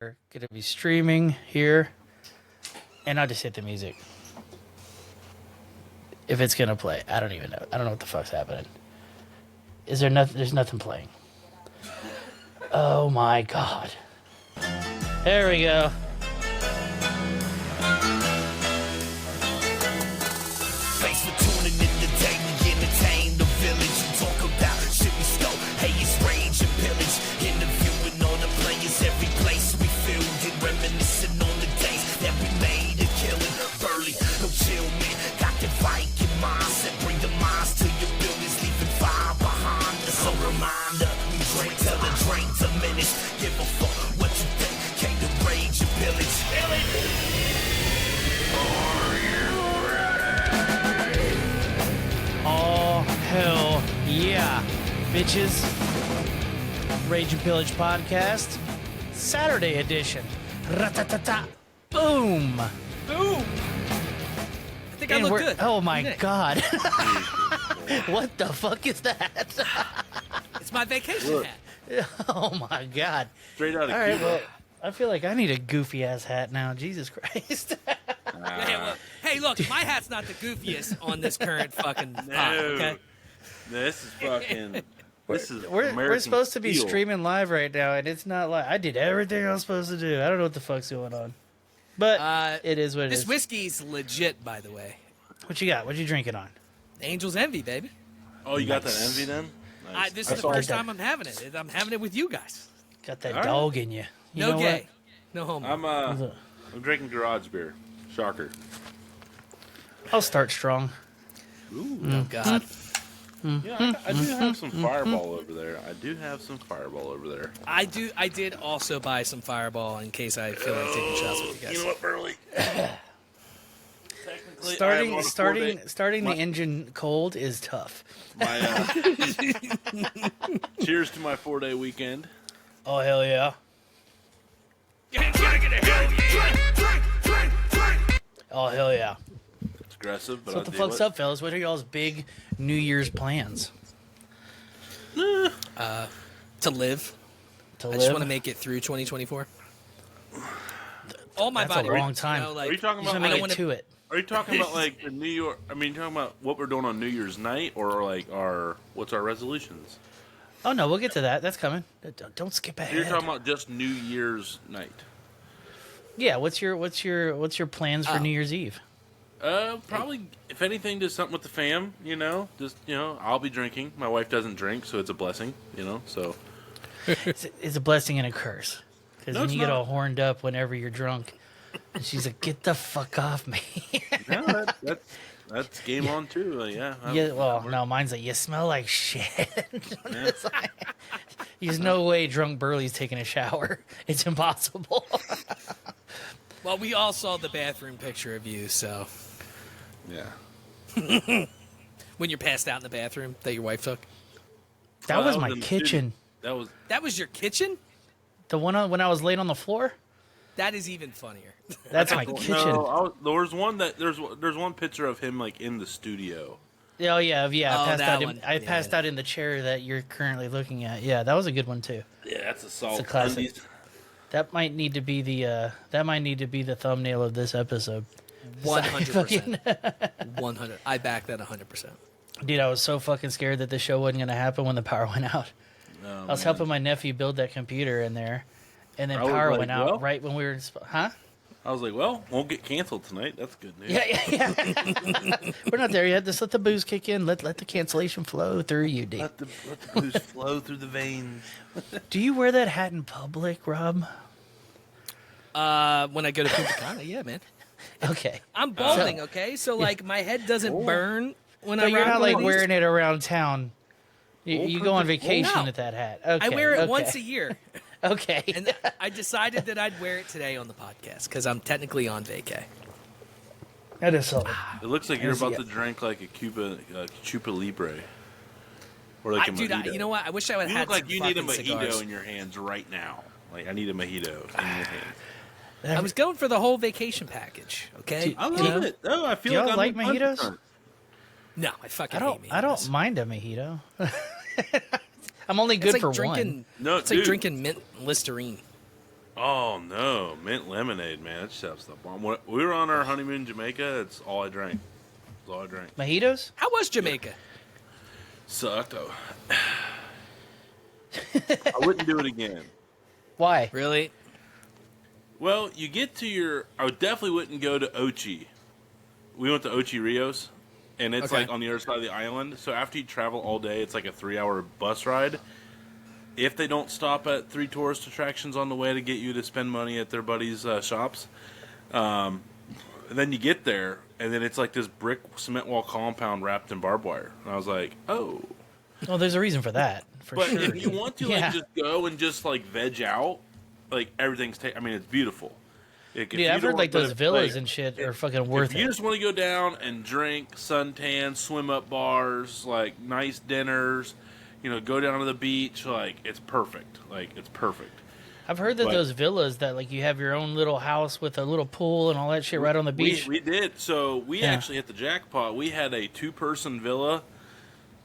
We're going to be streaming here, and I'll just hit the music. If it's going to play. I don't even know. I don't know what the fuck's happening. Is there nothing? There's nothing playing. Oh my god. There we go. Thanks for tuning in today. We entertain the village and talk about shit we stole. Hey, it's rage and pillage. Interviewing all the players, every place we filled and reminiscing on the days that we made a killing. Burley, no chill, man. Got the Viking mindset. Bring the minds to your buildings, leaving fire behind us. A reminder, we drink till the drink diminish. Give a fuck what you think. Came to rage and pillage. Oh, hell yeah, bitches. Rage and Pillage podcast, Saturday edition. Ra-ta-ta-ta. Boom. Boom! I think I look good. Oh my Nick. god. What the fuck is that? It's my vacation hat. Oh my god. Straight out of All right, Cuba. well, I feel like I need a goofy ass hat now. Jesus Christ. Hey, look, my hat's not the goofiest on this current fucking pod, okay? This is fucking. This is We're American supposed to be Steel. streaming live right now, and it's not live. I did everything I was supposed to do. I don't know what the fuck's going on. But it is what it This is. whiskey's legit, by the way. What you got? What you drinking on? Angel's Envy, baby. Oh, you got that envy then? Nice. This I is the saw first that. time I'm having it. I'm having it with you guys. Got that All right. dog in you. You No know gay. No homo. I'm drinking garage beer. Shocker. I'll start strong. Ooh. Oh, God. Yeah, I do have some Fireball over there. I did also buy some Fireball in case I feel like taking shots with you guys. You know what, Burley? Technically, I am on a Starting My- the engine cold is tough. Cheers to my 4-day weekend. Oh hell yeah. Oh hell yeah. It's aggressive, but So what the I'll fuck's deal up, fellas? What are y'all's big New Year's plans? To live. To I live? just want to make it through 2024. All my That's body. a long time. You know, like, Are you talking You just about wanna I make don't it wanna- to it. Are you talking about like the New York? I mean, talking about what we're doing on New Year's night, or like what's our resolutions? Oh no, we'll get to that. That's coming. Don't skip ahead. You're talking about just New Year's night. Yeah, what's your plans for Oh. New Year's Eve? Probably if anything, just something with the fam. I'll be drinking. My wife doesn't drink, so it's a blessing. So It's a blessing and a curse. Because No, then it's you get not. all horned up whenever you're drunk. And she's like, get the fuck off me. no, that's game on too. Like, yeah. No, mine's like, you smell like shit. Yeah. There's no way drunk Burley's taking a shower. It's impossible. Well, we all saw the bathroom picture of you, so Yeah. when you're passed out in the bathroom that your wife took. That was in my the kitchen. studio. That was your kitchen? The one when I was laying on the floor? That is even funnier. That's my kitchen. No, there's one picture of him like in the studio. Oh yeah. Oh, I passed that out. one. I passed out in the chair that you're currently looking at. Yeah, that was a good one too. Yeah, that's a solid. It's a classic. undies. That might need to be the thumbnail of this episode. 100%. 100. I back that 100%. Dude, I was so fucking scared that the show wasn't gonna happen when the power went out. Oh, I was man. helping my nephew build that computer in there, and then I was power like, went out well- right when we were. Huh? I was like, well, won't get canceled tonight. That's good news. Yeah. We're not there yet. Just let the booze kick in. Let the cancellation flow through you, D. Let the booze flow through the veins. Do you wear that hat in public, Rob? When I go to Punta Cana, yeah, man. Okay. I'm balding, okay? So, like, my head doesn't burn when But I'm you're not like wearing wearing it around town. You go on vacation No. with that hat. Okay. I wear it okay. once a year. Okay. And I decided that I'd wear it today on the podcast because I'm technically on vacay. That is solid. It looks like you're about Yeah. to drink like a Cuba Libre. Or like a Dude, mojito. you know what? I wish I would You have look had like some you need a fucking mojito cigars. in your hands right now. Like, I need a mojito in your hands. I was going for the whole vacation package, okay? I You love know? it. Oh, I feel Do y'all like I'm like in mojitos? Punta No, I fucking I hate don't mojitos. mind a mojito. I'm only It's good like for drinking. one. No, it's like dude. drinking mint Listerine. Oh no, mint lemonade, man. That stuff's the bomb. When we were on our honeymoon in Jamaica. That's all I drank. That's all I drank. Mojitos? How was Jamaica? Sucked though. I wouldn't do it again. Why? Really? Well, you get to your. I definitely wouldn't go to Ochi. We went to Ochi Rios, and it's Okay. like on the other side of the island. So after you travel all day, it's like a 3-hour bus ride. If they don't stop at 3 tourist attractions on the way to get you to spend money at their buddies' shops, and then you get there, and then it's like this brick cement wall compound wrapped in barbed wire. And I was like, oh. Well, there's a reason for that, for But sure. if you want to Yeah. like just go and just like veg out, like everything's. I mean, it's beautiful. Like, if Dude, you I've don't heard like want- those but if, villas like, and shit are fucking worth if you it. just want to go down and drink, suntan, swim up bars, like nice dinners, go down to the beach, like it's perfect. Like it's perfect. I've heard that but- those villas that like you have your own little house with a little pool and all that shit right on the beach. We did. So we Yeah. actually hit the jackpot. We had a 2-person villa,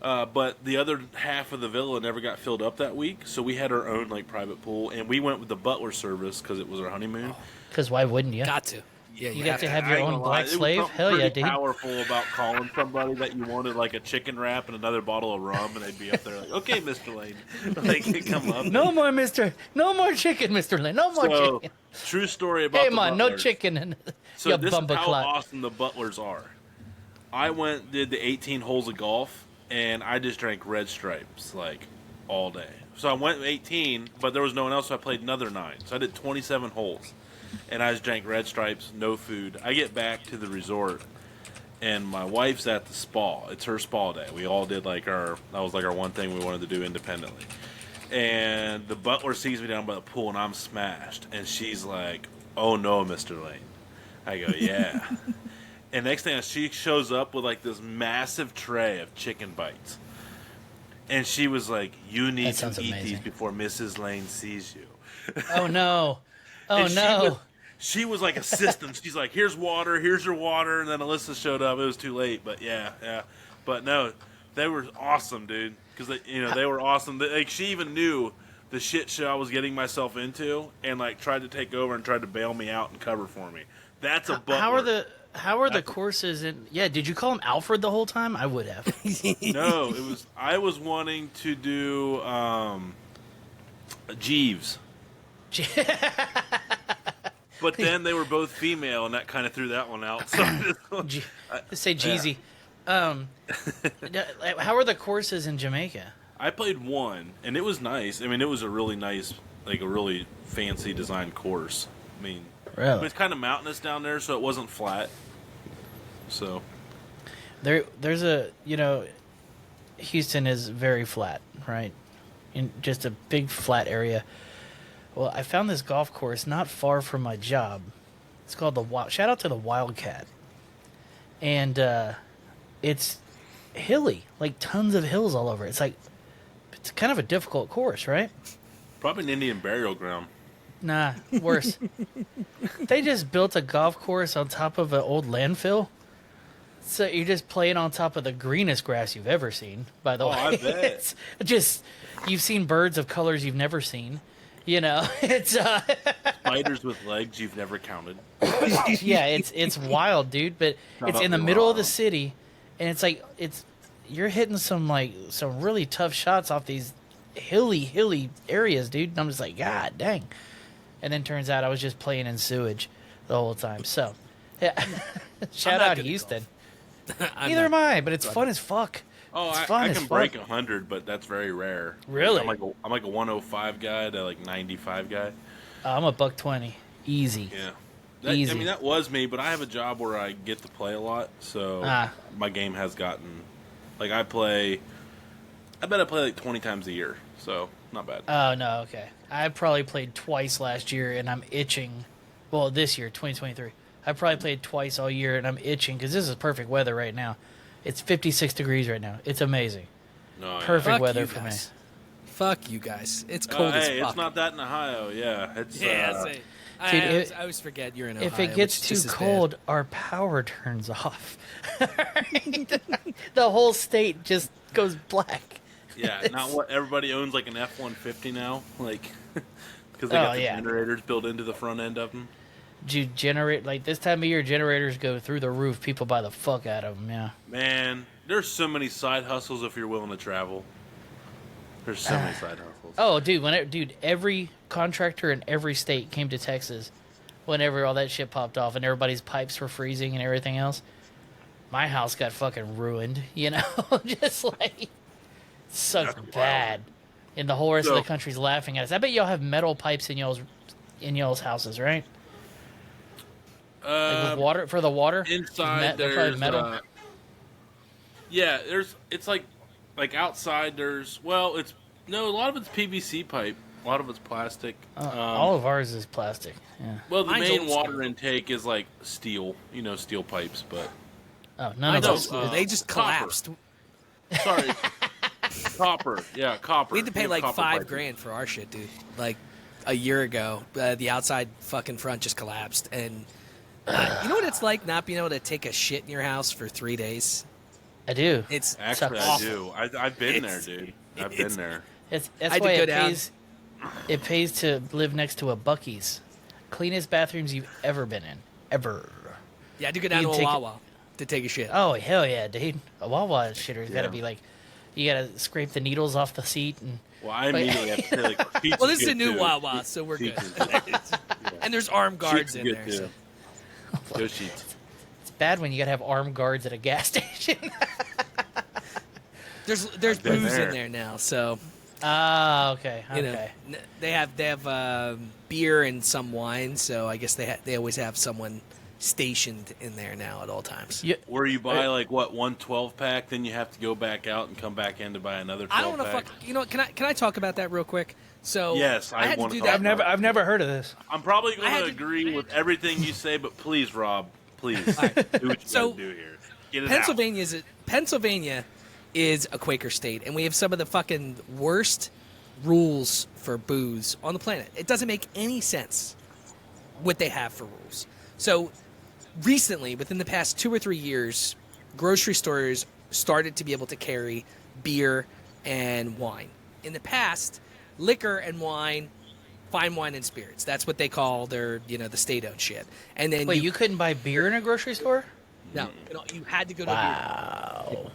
but the other half of the villa never got filled up that week. So we had our own like private pool, and we went with the butler service because it was our honeymoon. Because why wouldn't you? Got to. Yeah, You got to have I your ain't own gonna black lie, it was slave? something Hell yeah, pretty dude. powerful about calling somebody that you wanted like a chicken wrap and another bottle of rum, and they'd be up there like, "Okay, Mr. Lane," like he'd come up. No more, Mister. No more chicken, Mister Lane. No more So, chicken. true story about Hey, the man, no butlers. chicken. And So you this is bumper how clot. awesome the butlers are. I did the 18 holes of golf, and I just drank Red Stripes like all day. So I went 18, but there was no one else, so I played another 9. So I did 27 holes, and I just drank Red Stripes, no food. I get back to the resort, and my wife's at the spa. It's her spa day. We all did that was like our one thing we wanted to do independently. And the butler sees me down by the pool, and I'm smashed. And she's like, "Oh no, Mr. Lane." I go, "Yeah." And next thing, she shows up with like this massive tray of chicken bites. And she was like, "You need That to sounds eat amazing. these before Mrs. Lane sees you." Oh no. Oh And no. She was like assistant. She's like, "Here's water. Here's your water." And then Alyssa showed up. It was too late, but yeah. But no, they were awesome, dude. Because they were awesome. Like she even knew the shit show I was getting myself into, and like tried to take over and tried to bail me out and cover for me. That's a butler. How are the courses in? Yeah, did you call him Alfred the whole time? I would have. No, it was. I was wanting to do Jeeves. But then they were both female, and that kind of threw that one out. So Say Jeezy. How are the courses in Jamaica? I played one, and it was nice. I mean, it was a really nice, like a really fancy designed course. I mean, Really? it's kind of mountainous down there, so it wasn't flat. So There's a Houston is very flat, right? In just a big flat area. Well, I found this golf course not far from my job. It's called the Wild. Shout out to the Wildcat, and it's hilly, like tons of hills all over. It's kind of a difficult course, right? probably an Indian burial ground. Nah, worse. They just built a golf course on top of an old landfill. So you're just playing on top of the greenest grass you've ever seen, by the way. I bet. It's just, you've seen birds of colors you've never seen. It's Spiders with legs you've never counted. yeah, it's wild, dude, but it's in the middle of the city, and you're hitting some really tough shots off these hilly areas, dude. And I'm just like, God dang. And then turns out I was just playing in sewage the whole time. So, yeah. Shout not out good at Houston. I'm Neither not- am I, but it's fun as fuck. Oh, It's I fun can as break fuck. 100, but that's very rare. Really? I'm like a 105 guy to like 95 guy. I'm a $120. Easy. Yeah. Easy. I mean, that was me, but I have a job where I get to play a lot, so my game has gotten... Like, I bet I play like 20 times a year, so not bad. Oh, no, okay. I probably played twice last year, and I'm itching. Well, this year, 2023. I probably played twice all year, and I'm itching, because this is perfect weather right now. It's 56 degrees right now. It's amazing. No, yeah. Perfect Fuck weather you for me. guys. Fuck you guys. It's cold as Hey, fuck. it's not that in Ohio, yeah. It's, Yeah, uh, say- Dude, I always forget you're in If Ohio, it gets which too is just as bad. cold, our power turns off. The whole state just goes black. yeah, not what everybody owns like an F-150 now. Like, Because they got the yeah. generators built into the front end of them. Dude, like this time of year, generators go through the roof. People buy the fuck out of them. Yeah. Man, there's so many side hustles if you're willing to travel. There's so many side hustles. Oh, dude, every contractor in every state came to Texas whenever all that shit popped off and everybody's pipes were freezing and everything else. My house got fucking ruined, you know? Just like, sucked bad. And the whole rest of the country's laughing at us. I bet y'all have metal pipes in y'all's houses, right? Like with water, for the water? Inside there's metal. Yeah, it's like outside there's, a lot of it's PVC pipe. A lot of it's plastic. All of ours is plastic. Yeah. Well, the main water intake is like steel, steel pipes, but none of us. They just collapsed. Sorry. Copper. Yeah, copper. We had to pay like $5,000 for our shit, dude. Like a year ago, the outside fucking front just collapsed. And you know what it's like not being able to take a shit in your house for 3 days? I do. It's actually awful. I do. I've been there, dude. I've been there. That's why it pays to live next to a Buc-ee's. Cleanest bathrooms you've ever been in. Ever. Yeah, I had to go down to a Wawa to take a shit. Oh, hell yeah, dude. A Wawa shitter's got to be like, you got to scrape the needles off the seat. Well, I immediately have to say, like, pizza's well, this is a new too. Wawa, so we're good. And there's armed guards in there. So. Go Sheets. It's bad when you got to have armed guards at a gas station. There's booze in there now, so. Okay. You know, they have beer and some wine, so I guess they always have someone stationed in there now at all times. Yeah. Where you buy one 12-pack, then you have to go back out and come back in to buy another 12-pack. I don't want to fuck. Can I talk about that real quick? So yes, I had want to to do talk that. I've never heard of this. I'm probably going to agree with everything you say, but please, Rob, please do what you do here. Get it Pennsylvania is a Quaker state, and we have some of the fucking worst rules for booze on the planet. It doesn't make any sense what they have for rules. So recently, within the past 2 or 3 years, grocery stores started to be able to carry beer and wine. In the past, liquor and wine, fine wine and spirits. That's what they call their, the state-owned shit. And then you couldn't buy beer in a grocery store? No, you had to go to a beer.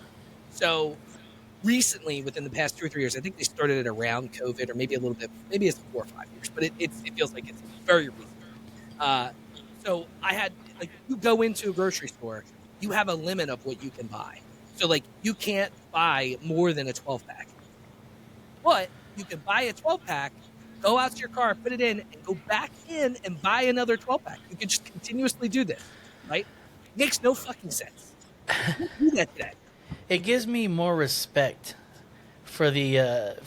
So recently, within the past 2 or 3 years, I think they started it around COVID, or maybe a little bit, maybe it's 4 or 5 years, but it feels like it's very recent. So I had, you go into a grocery store, you have a limit of what you can buy. So, you can't buy more than a 12-pack. But you can buy a 12-pack, go out to your car, put it in, and go back in and buy another 12-pack. You can just continuously do this, right? Makes no fucking sense. Do that today. It gives me more respect for the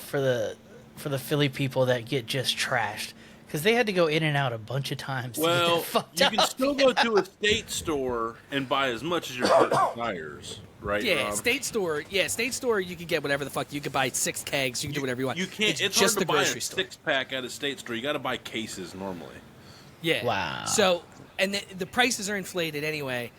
Philly people that get just trashed, because they had to go in and out a bunch of times. Well, you can still go to a state store and buy as much as your heart desires, right? Yeah, Rob? state store. Yeah, state store. You can get whatever the fuck. You can buy 6 kegs. You can do whatever you want. You can't. It's just hard to the buy grocery a store. 6-pack at a state store. You got to buy cases normally. Yeah. Wow. So, and the prices are inflated anyway.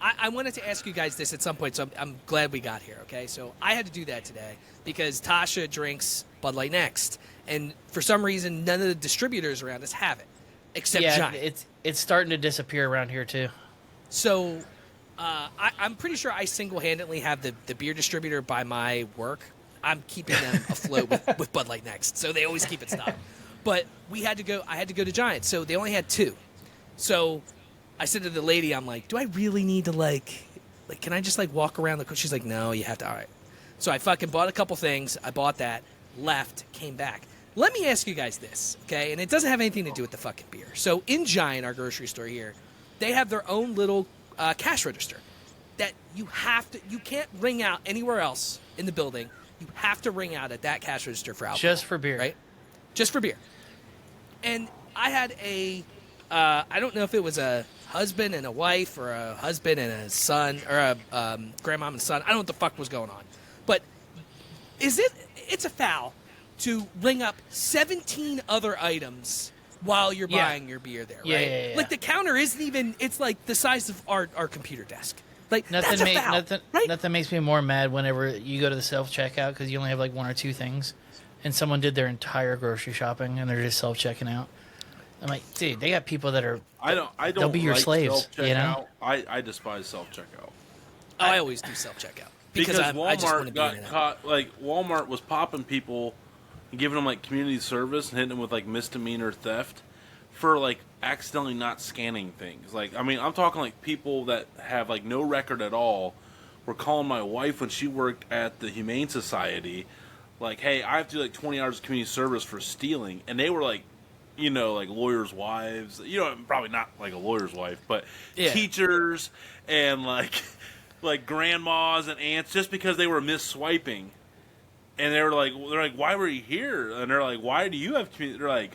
I wanted to ask you guys this at some point, so I'm glad we got here, okay? So I had to do that today because Tasha drinks Bud Light Next, and for some reason, none of the distributors around us have it, except Giant. It's starting to disappear around here, too. So I'm pretty sure I single-handedly have the beer distributor by my work. I'm keeping them afloat with Bud Light Next, so they always keep it stocked. But I had to go to Giant, so they only had 2. So I said to the lady, I'm like, do I really need to can I just walk around the? She's like, no, you have to. All right. So I fucking bought a couple things. I bought that, left, came back. Let me ask you guys this, okay? And it doesn't have anything to do with the fucking beer. So in Giant, our grocery store here, they have their own little cash register that you can't ring out anywhere else in the building. You have to ring out at that cash register for alcohol. Just for beer. Right? Just for beer. And I had I don't know if it was a husband and a wife or a husband and a son or a grandmom and son. I don't know what the fuck was going on. But it's a foul to ring up 17 other items while you're buying your beer there, right? Yeah. The counter isn't even, it's the size of our computer desk. That's a foul, nothing, right? Nothing makes me more mad whenever you go to the self-checkout because you only have 1 or 2 things. and someone did their entire grocery shopping and they're just self-checking out. I'm like, dude, they got people that are. I don't. They'll be your like slaves. self-checkout. You know. I despise self checkout. I always do self checkout because I just want Walmart to be got in and out. caught. Like Walmart was popping people and giving them like community service and hitting them with like misdemeanor theft for like accidentally not scanning things. Like, I mean, I'm talking like people that have like no record at all were calling my wife when she worked at the Humane Society, like, hey, I have to do like 20 hours of community service for stealing, and they were like, you know, like lawyers' wives, you know, probably not like a lawyer's wife, but teachers and like grandmas and aunts, just because they were misswiping, and they're like, why were you here? And they're like, why do you have community? They're like,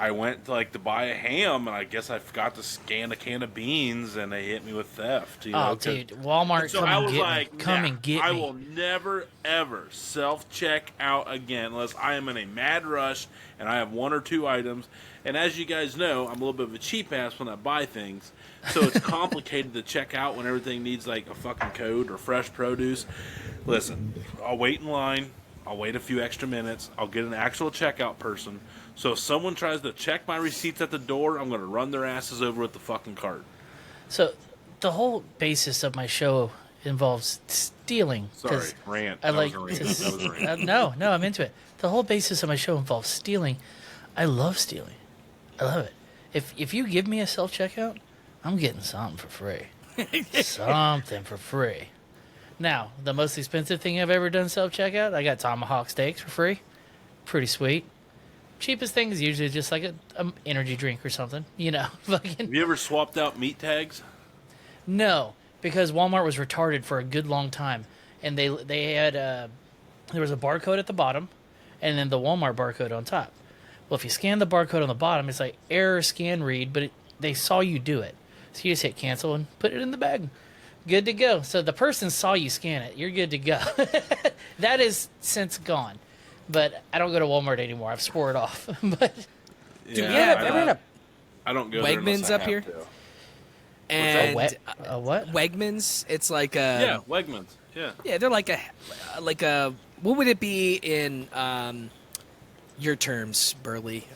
I went to buy a ham, and I guess I forgot to scan a can of beans, and they hit me with theft. You know, dude, Walmart, so come I and was get like, me. Come and get I me. will never, ever self-check out again unless I am in a mad rush and I have one or two items. And as you guys know, I'm a little bit of a cheap ass when I buy things, so it's complicated to check out when everything needs like a fucking code or fresh produce. Listen, I'll wait in line. I'll wait a few extra minutes. I'll get an actual checkout person. So if someone tries to check my receipts at the door, I'm going to run their asses over with the fucking cart. So, the whole basis of my show involves stealing. Sorry, rant. I That like. was a rant. That was a rant. No, I'm into it. The whole basis of my show involves stealing. I love stealing. I love it. If you give me a self checkout, I'm getting something for free. Something for free. Now, the most expensive thing I've ever done self checkout, I got tomahawk steaks for free. Pretty sweet. Cheapest thing is usually just like a energy drink or something. You know, fucking. Have you ever swapped out meat tags? No, because Walmart was retarded for a good long time, and they had there was a barcode at the bottom, and then the Walmart barcode on top. Well, if you scan the barcode on the bottom, it's like error scan read, but they saw you do it, so you just hit cancel and put it in the bag. Good to go. So the person saw you scan it. You're good to go. That is since gone, but I don't go to Walmart anymore. I've swore it off. But Do we have ever had I don't go there unless Wegmans I up have here? to. And a what? Wegmans, it's like a Yeah, Wegmans. Yeah. yeah, they're like a what would it be in your terms, Burley?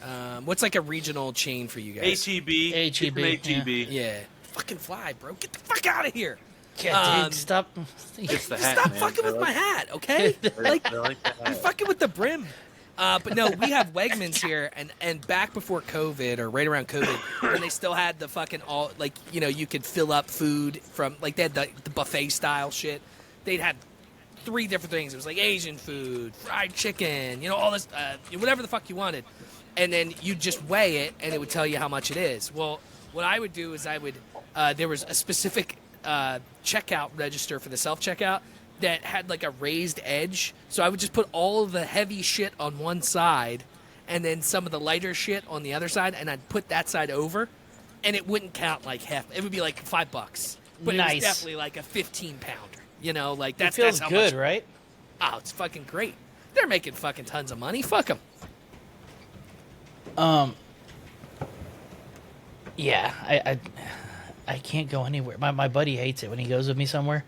What's like a regional chain for you guys? HEB. HEB, HEB. Yeah, fucking fly, bro. Get the fuck out of here. Yeah, dude, stop. It's the hat, Stop man. fucking with my hat, okay? Like you're fucking with the brim. But no, we have Wegmans here, and back before COVID or right around COVID, when they still had the fucking all like you could fill up food from like they had the buffet style shit. They'd had 3 different things. It was like Asian food, fried chicken, all this, whatever the fuck you wanted, and then you just weigh it, and it would tell you how much it is. Well, what I would do is there was a specific checkout register for the self checkout that had like a raised edge, so I would just put all of the heavy shit on one side and then some of the lighter shit on the other side, and I'd put that side over, and it wouldn't count like half. It would be like $5, but it Nice. was definitely like a 15-pounder. Like It that's feels how good, much, right? Oh, it's fucking great. They're making fucking tons of money. Fuck them. Yeah, I can't go anywhere. My buddy hates it when he goes with me somewhere,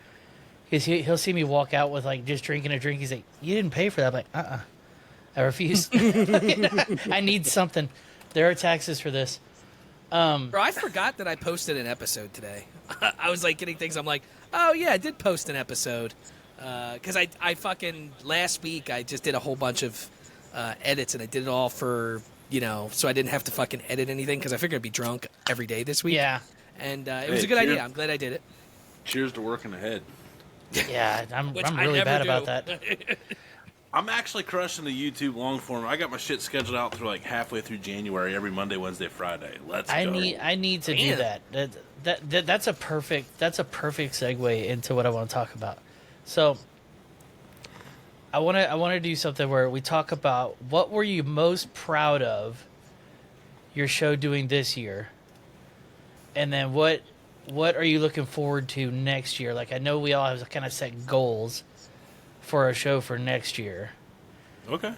because he'll see me walk out with like just drinking a drink. He's like, "You didn't pay for that." I'm like, I refuse. I need something. There are taxes for this. Bro, I forgot that I posted an episode today. I was like getting things. I'm like, oh yeah, I did post an episode. Because I fucking last week I just did a whole bunch of edits, and I did it all for so I didn't have to fucking edit anything because I figured I'd be drunk every day this week. Yeah, And it was a good idea. I'm glad I did it. Cheers to working ahead. yeah. I'm Which I really never bad do. about that. I'm actually crushing the YouTube long form. I got my shit scheduled out through like halfway through January, every Monday, Wednesday, Friday. Let's go. I need to do Man. that. That's a perfect segue into what I want to talk about. So I want to do something where we talk about what were you most proud of your show doing this year, and then what are you looking forward to next year? Like, I know we all have kind of set goals for a show for next year. Okay.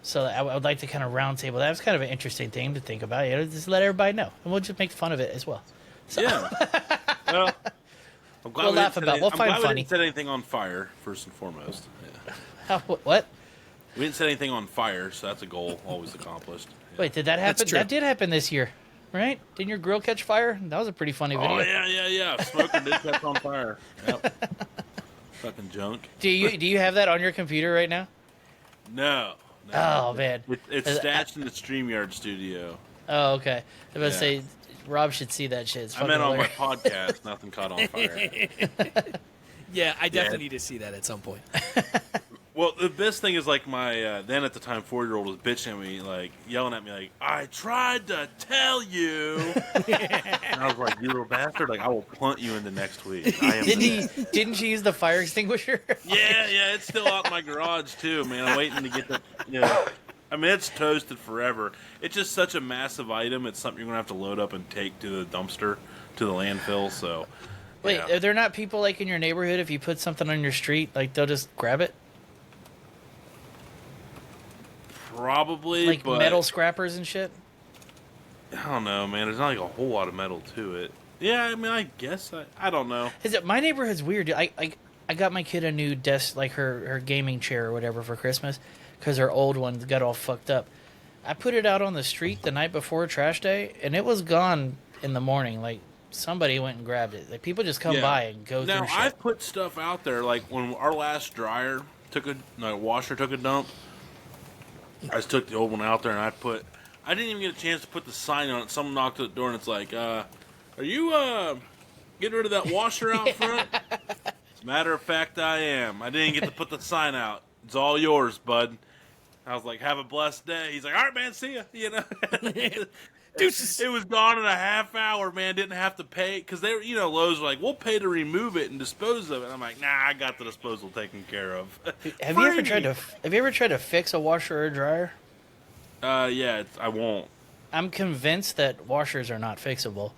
So I would like to kind of roundtable. That was kind of an interesting thing to think about. Just let everybody know, and we'll just make fun of it as well. So, Yeah. Well, I'm glad We'll we laugh didn't about it. We'll I'm find glad funny. we didn't set anything on fire, first and foremost. Yeah. what? We didn't set anything on fire, so that's a goal always accomplished. Yeah. Wait, did that happen? true. That did happen this year, right? Didn't your grill catch fire? That was a pretty funny video. Oh yeah. Smoker did catch on fire. Yep. Fucking junk. Do you have that on your computer right now? No. Oh man. It's stashed in the StreamYard studio. Oh okay. I was about to Yeah. say Rob should see that shit. It's I fucking meant on my hilarious. podcast, nothing caught on fire. Yeah, I definitely need to see that at some point. Well, the best thing is like my then at the time 4-year-old was bitching at me, like yelling at me, like I tried to tell you. And I was like, you little bastard! Like I will punt you into next week. I am. Didn't she use the fire extinguisher? Yeah, it's still out in my garage too, man. I'm waiting to get the. Yeah, I mean it's toasted forever. It's just such a massive item. It's something you're gonna have to load up and take to the dumpster, to the landfill. So. Wait, yeah. are there not people like in your neighborhood if you put something on your street, like they'll just grab it? Probably, Like but metal scrappers and shit? I don't know, man. There's not like a whole lot of metal to it. Yeah, I mean, I guess I don't know. Is it my neighborhood's weird. Dude. I got my kid a new desk, like her gaming chair or whatever for Christmas, because her old one got all fucked up. I put it out on the street the night before trash day, and it was gone in the morning. Like somebody went and grabbed it. Like people just come Yeah. by and go Now through shit. I've put stuff out there, like when our last dryer washer took a dump. I just took the old one out there and I didn't even get a chance to put the sign on it. Someone knocked at the door and it's like, are you getting rid of that washer out front? As a matter of fact, I am. I didn't get to put the sign out. It's all yours, bud. I was like, have a blessed day. He's like, all right, man, see ya. You know, Deuces. it was gone in a half hour, man. Didn't have to pay because they were, Lowe's were like, we'll pay to remove it and dispose of it. I'm like, nah, I got the disposal taken care of. Have you ever tried to fix a washer or a dryer? Yeah, I won't. I'm convinced that washers are not fixable.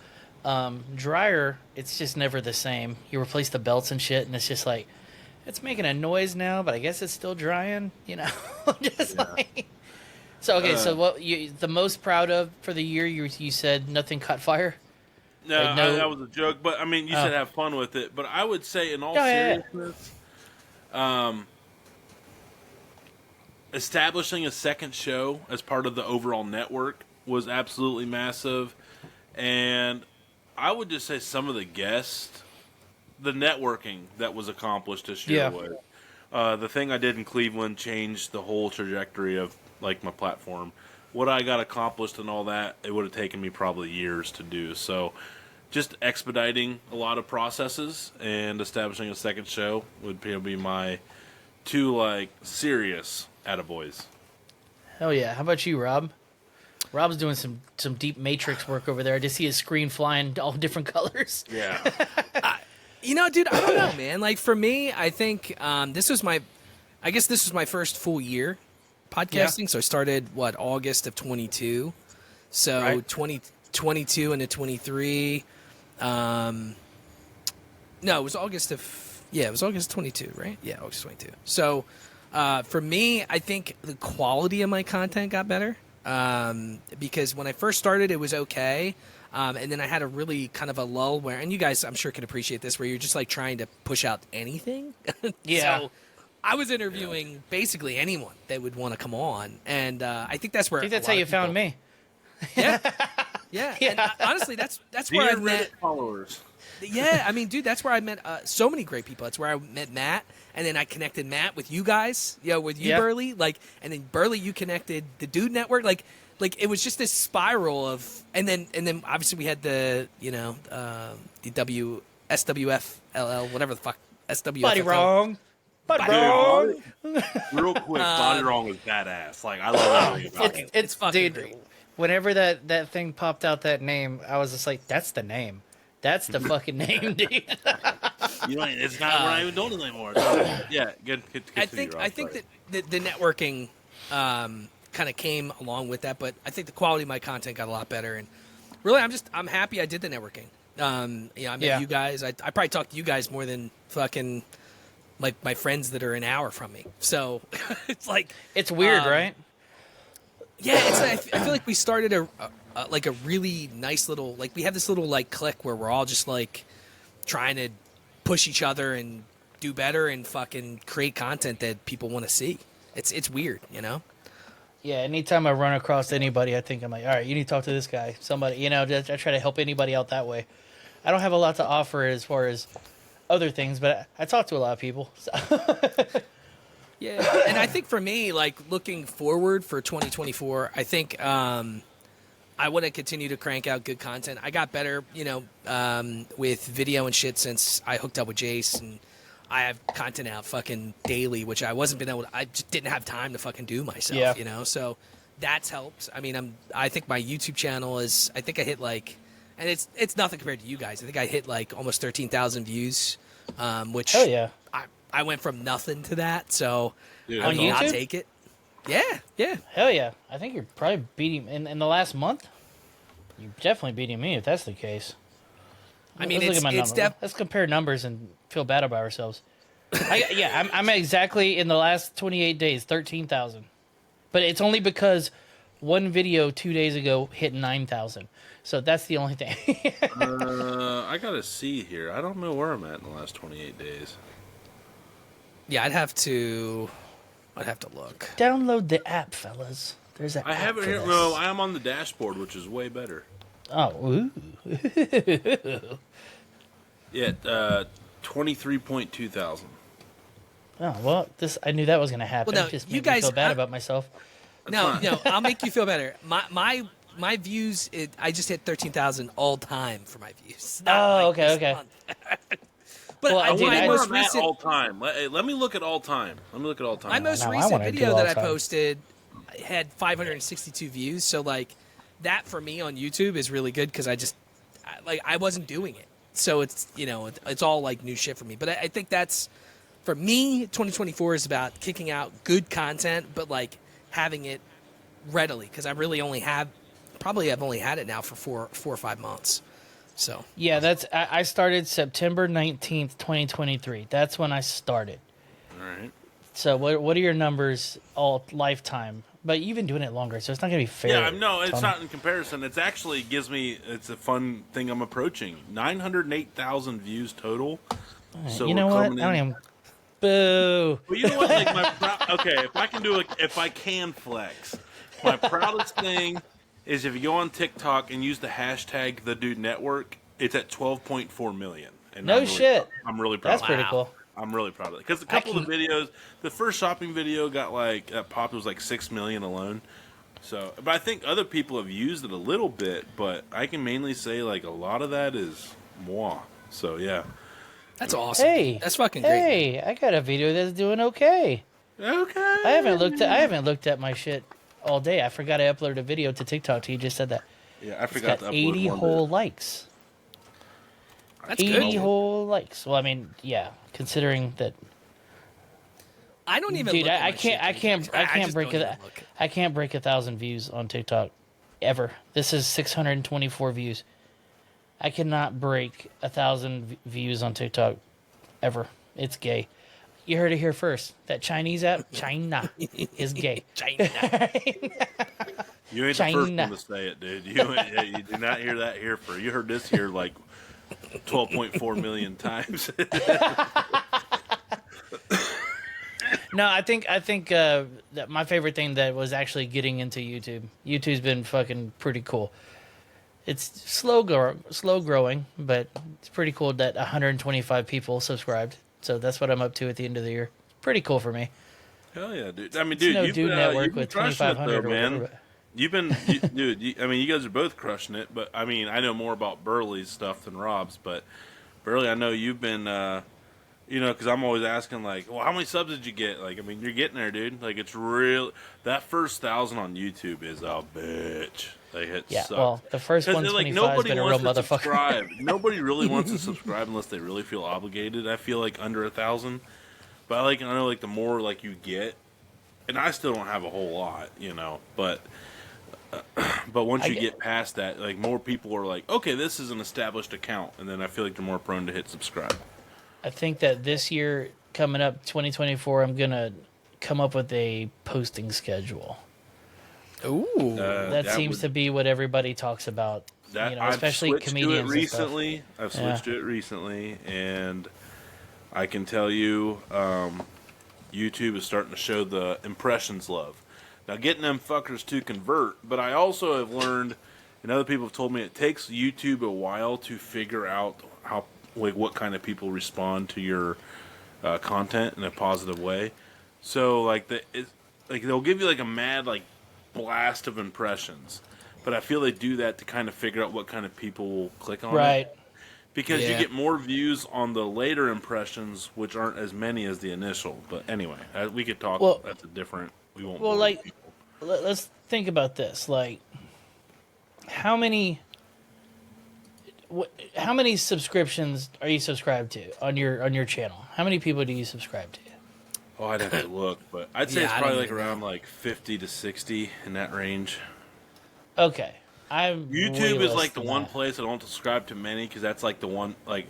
Dryer, it's just never the same. You replace the belts and shit, and it's just like, it's making a noise now, but I guess it's still drying, just like. So, okay, so what you the most proud of for the year, you said nothing caught fire? No, Like, no- that was a joke. But, I mean, you said have fun with it. But I would say, in all Oh, yeah. seriousness, establishing a second show as part of the overall network was absolutely massive. And I would just say some of the guests, the networking that was accomplished this year Yeah. was. The thing I did in Cleveland changed the whole trajectory of, like, my platform. What I got accomplished and all that, it would have taken me probably years to do. So just expediting a lot of processes and establishing a second show would be my two, like, serious attaboys. Hell yeah. How about you, Rob? Rob's doing some deep matrix work over there. I just see his screen flying all different colors. Yeah. Dude, I don't know, man. Like for me, I think this was my first full year podcasting. Yeah. So I started August of 22. So Right. 2022 into 23. No, it was August of 22, right? Yeah, August 22. So for me, I think the quality of my content got better because when I first started, it was okay. And then I had a really kind of a lull where, and you guys, I'm sure can appreciate this, where you're just like trying to push out anything. Yeah. So I was interviewing basically anyone that would want to come on, and I think that's where I think that's how you found me. Yeah, yeah. Yeah. And, honestly, that's where I Dear met. Reddit followers. Yeah, I mean, dude, that's where I met so many great people. That's where I met Matt, and then I connected Matt with you guys, with you, Yeah. Burley, and then Burley, you connected the Dude Network, like it was just this spiral of, and then obviously we had the the SWFLL, whatever the fuck SWF. Body wrong. Body Body wrong. Real quick, Body Wrong was badass. Like, I love everything about it. It's fucking dude. great. Whenever that thing popped out, that name, I was just like, that's the name. That's the fucking name, dude. It's not we're not even doing it anymore. Yeah, good. I think that the networking kind of came along with that, but I think the quality of my content got a lot better, and really, I'm happy I did the networking. I met you guys. I probably talked to you guys more than fucking like my friends that are an hour from me. So it's like It's weird, right? yeah, I feel like we started a really nice little, like, we have this little like clique where we're all just like trying to push each other and do better and fucking create content that people want to see. It's weird, you know. Yeah, anytime I run across anybody, I think I'm like, all right, you need to talk to this guy. Somebody, you know, I try to help anybody out that way. I don't have a lot to offer as far as other things, but I talk to a lot of people. So. Yeah, and I think for me, like looking forward for 2024, I think I want to continue to crank out good content. I got better, you know, with video and shit since I hooked up with Jace, and I have content out fucking daily, which I wasn't been able to, I just didn't have time to fucking do myself, you know? So that's helped. I mean, I think my YouTube channel is, I think I hit like, and it's nothing compared to you guys. I think I hit like almost 13,000 views, which Hell yeah. I went from nothing to that. So Dude, I on will not YouTube? take it. Yeah, yeah. Hell yeah. I think you're probably beating, in the last month, you're definitely beating me if that's the case. I mean, Let's look at my it's numbers. Let's compare numbers and feel bad about ourselves. I'm exactly in the last 28 days, 13,000. But it's only because one video 2 days ago hit 9,000. So that's the only thing. I gotta see here. I don't know where I'm at in the last 28 days. Yeah, I'd have to look. Download the app, fellas. There's an I app have it for here. this. No, I am on the dashboard, which is way better. Oh, ooh. Yeah, 23.2 thousand. Oh, well, I knew that was going to happen. Well, no, It just you made me guys- feel bad about myself. No, I'll make you feel better. My views, I just hit 13,000 all time for my views. Not Oh, like okay, this okay. month. But Well, I, I did- my I- most I'm at recent, all time. Let me look at all time. my most Now I recent wanna do video all that I time. posted had 562 views. So like that for me on YouTube is really good because I wasn't doing it. So it's, you know, it's all like new shit for me. But I think that's, for me, 2024 is about kicking out good content, but like having it readily because I really only have, I've only had it now for four or 5 months. So Yeah, I started September 19th, 2023. That's when I started. All right. So what are your numbers all lifetime? But you've been doing it longer, so it's not going to be fair. Yeah, no, it's Tony. not in comparison. It's actually it's a fun thing I'm approaching. 908,000 views total. So You know we're what? I coming don't in- even... Boo. Well, you know what? Like okay, if I can flex, my proudest thing is if you go on TikTok and use the hashtag the Dude Network, it's at 12.4 million. And No shit. I'm really proud. That's of pretty it. cool. I'm really proud of it because a couple of the videos, the first shopping video got popped was like 6 million alone. So, but I think other people have used it a little bit, but I can mainly say like a lot of that is moi. So yeah. that's awesome. Hey. That's fucking great. Hey, I got a video that's doing okay. Okay. I haven't looked at my shit all day. I forgot I uploaded a video to TikTok. You just said that. Yeah, I It's forgot got to upload 80 one whole bit. likes. That's 80 good. whole likes. Well, I mean, yeah, considering that, I don't even. dude, look at I my can't shit, just break don't it. even look. I can't break 1,000 views on TikTok, ever. This is 624 views. I cannot break 1,000 views on TikTok, ever. It's gay. You heard it here first. That Chinese app, China, is gay. China. You ain't the first China. one to say it, dude. You did not hear that here first. You heard this here like 12.4 million times. No, I think that my favorite thing that was actually getting into YouTube. YouTube's been fucking pretty cool. It's slow growing, but it's pretty cool that 125 people subscribed. So that's what I'm up to at the end of the year. Pretty cool for me. Hell yeah, dude. I mean, It's dude, no you've Dude been, Network you've been with crushing it 2,500 though, or man. whatever. You've been, dude. I mean, you guys are both crushing it. But I mean, I know more about Burley's stuff than Rob's. But Burley, I know you've been, because I'm always asking like, well, how many subs did you get? Like, I mean, you're getting there, dude. Like, it's real. That first 1,000 on YouTube is a bitch. Like, it Yeah, sucks. well, the first 125 has been a real wants to motherfucker. subscribe. Nobody really wants to subscribe unless they really feel obligated. I feel like under 1,000, but I know like the more like you get, and I still don't have a whole lot, but once you get past that, like more people are like, okay, this is an established account, and then I feel like they're more prone to hit subscribe. I think that this year, coming up 2024, I'm going to come up with a posting schedule. Ooh. That seems to be what everybody talks about. Especially comedians. I've switched to it recently, and I can tell you, YouTube is starting to show the impressions love. Now, getting them fuckers to convert, but I also have learned, and other people have told me, it takes YouTube a while to figure out how, like, what kind of people respond to your content in a positive way. So, like, they'll give you like a mad like blast of impressions, but I feel they do that to kind of figure out what kind of people will click on it. Because you get more views on the later impressions, which aren't as many as the initial. But anyway, we could talk. Well, that's a different. We won't. Well, like, let's think about this. Like, how many subscriptions are you subscribed to on your channel? How many people do you subscribe to? Oh, I'd have to look, but I'd say it's probably like around like 50 to 60 in that range. Okay. YouTube is like the one place I don't subscribe to many, because that's like the one, like,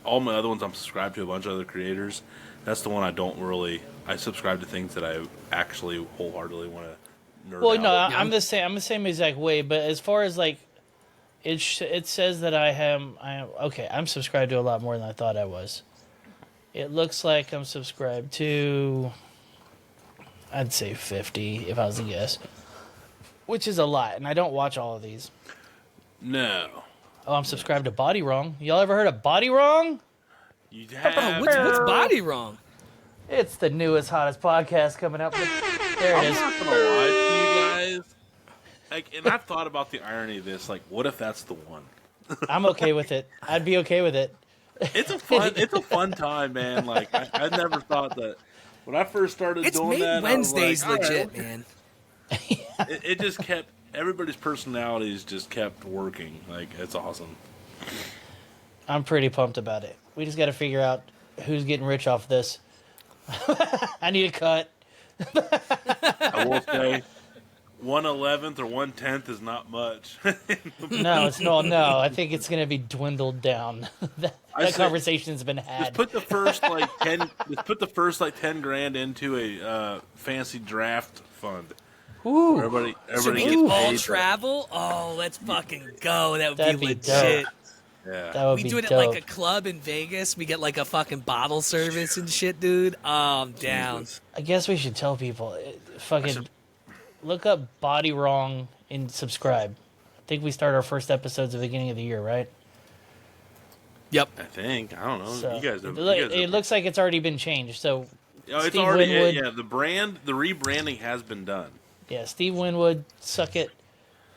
all my other ones I'm subscribed to a bunch of other creators. That's the one I don't really. I subscribe to things that I actually wholeheartedly want to nerd out. Well, no, I'm the same. I'm the same exact way. But as far as like, it says that I am okay. I'm subscribed to a lot more than I thought I was. It looks like I'm subscribed to, I'd say 50 if I was to guess, which is a lot, and I don't watch all of these. No. Oh, I'm subscribed to Body Wrong. Y'all ever heard of Body Wrong? You have. What's Body Wrong? It's the newest, hottest podcast coming up. There it is. I'm not gonna lie to you guys. Like, and I've thought about the irony of this. Like, what if that's the one? I'm okay with it. I'd be okay with it. It's a fun time, man. Like, I never thought that when I first started doing that. It's made Wednesdays like, legit, man. It just kept, everybody's personalities just kept working. Like, it's awesome. I'm pretty pumped about it. We just got to figure out who's getting rich off this. I need a cut. I will say 1/11 or 1/10 is not much. No, it's no. I think it's going to be dwindled down. that conversation's been had. Just put the first like 10. Just put the first like 10 grand into a fancy draft fund. Ooh. Everybody Should we gets get all paid. travel? Oh, let's fucking go. That would That'd be be legit. dope. Yeah. That would We be do it dope. at like a club in Vegas. We get like a fucking bottle service and shit, dude. Oh, I'm down. Jesus. I guess we should tell people. Look up Body Wrong and subscribe. I think we start our first episodes at the beginning of the year, right? Yep. I think. I don't know. So, you guys it looks like it's already been changed. So Oh, it's Steve already Winwood, yeah. The rebranding has been done. yeah, Steve Winwood, suck it.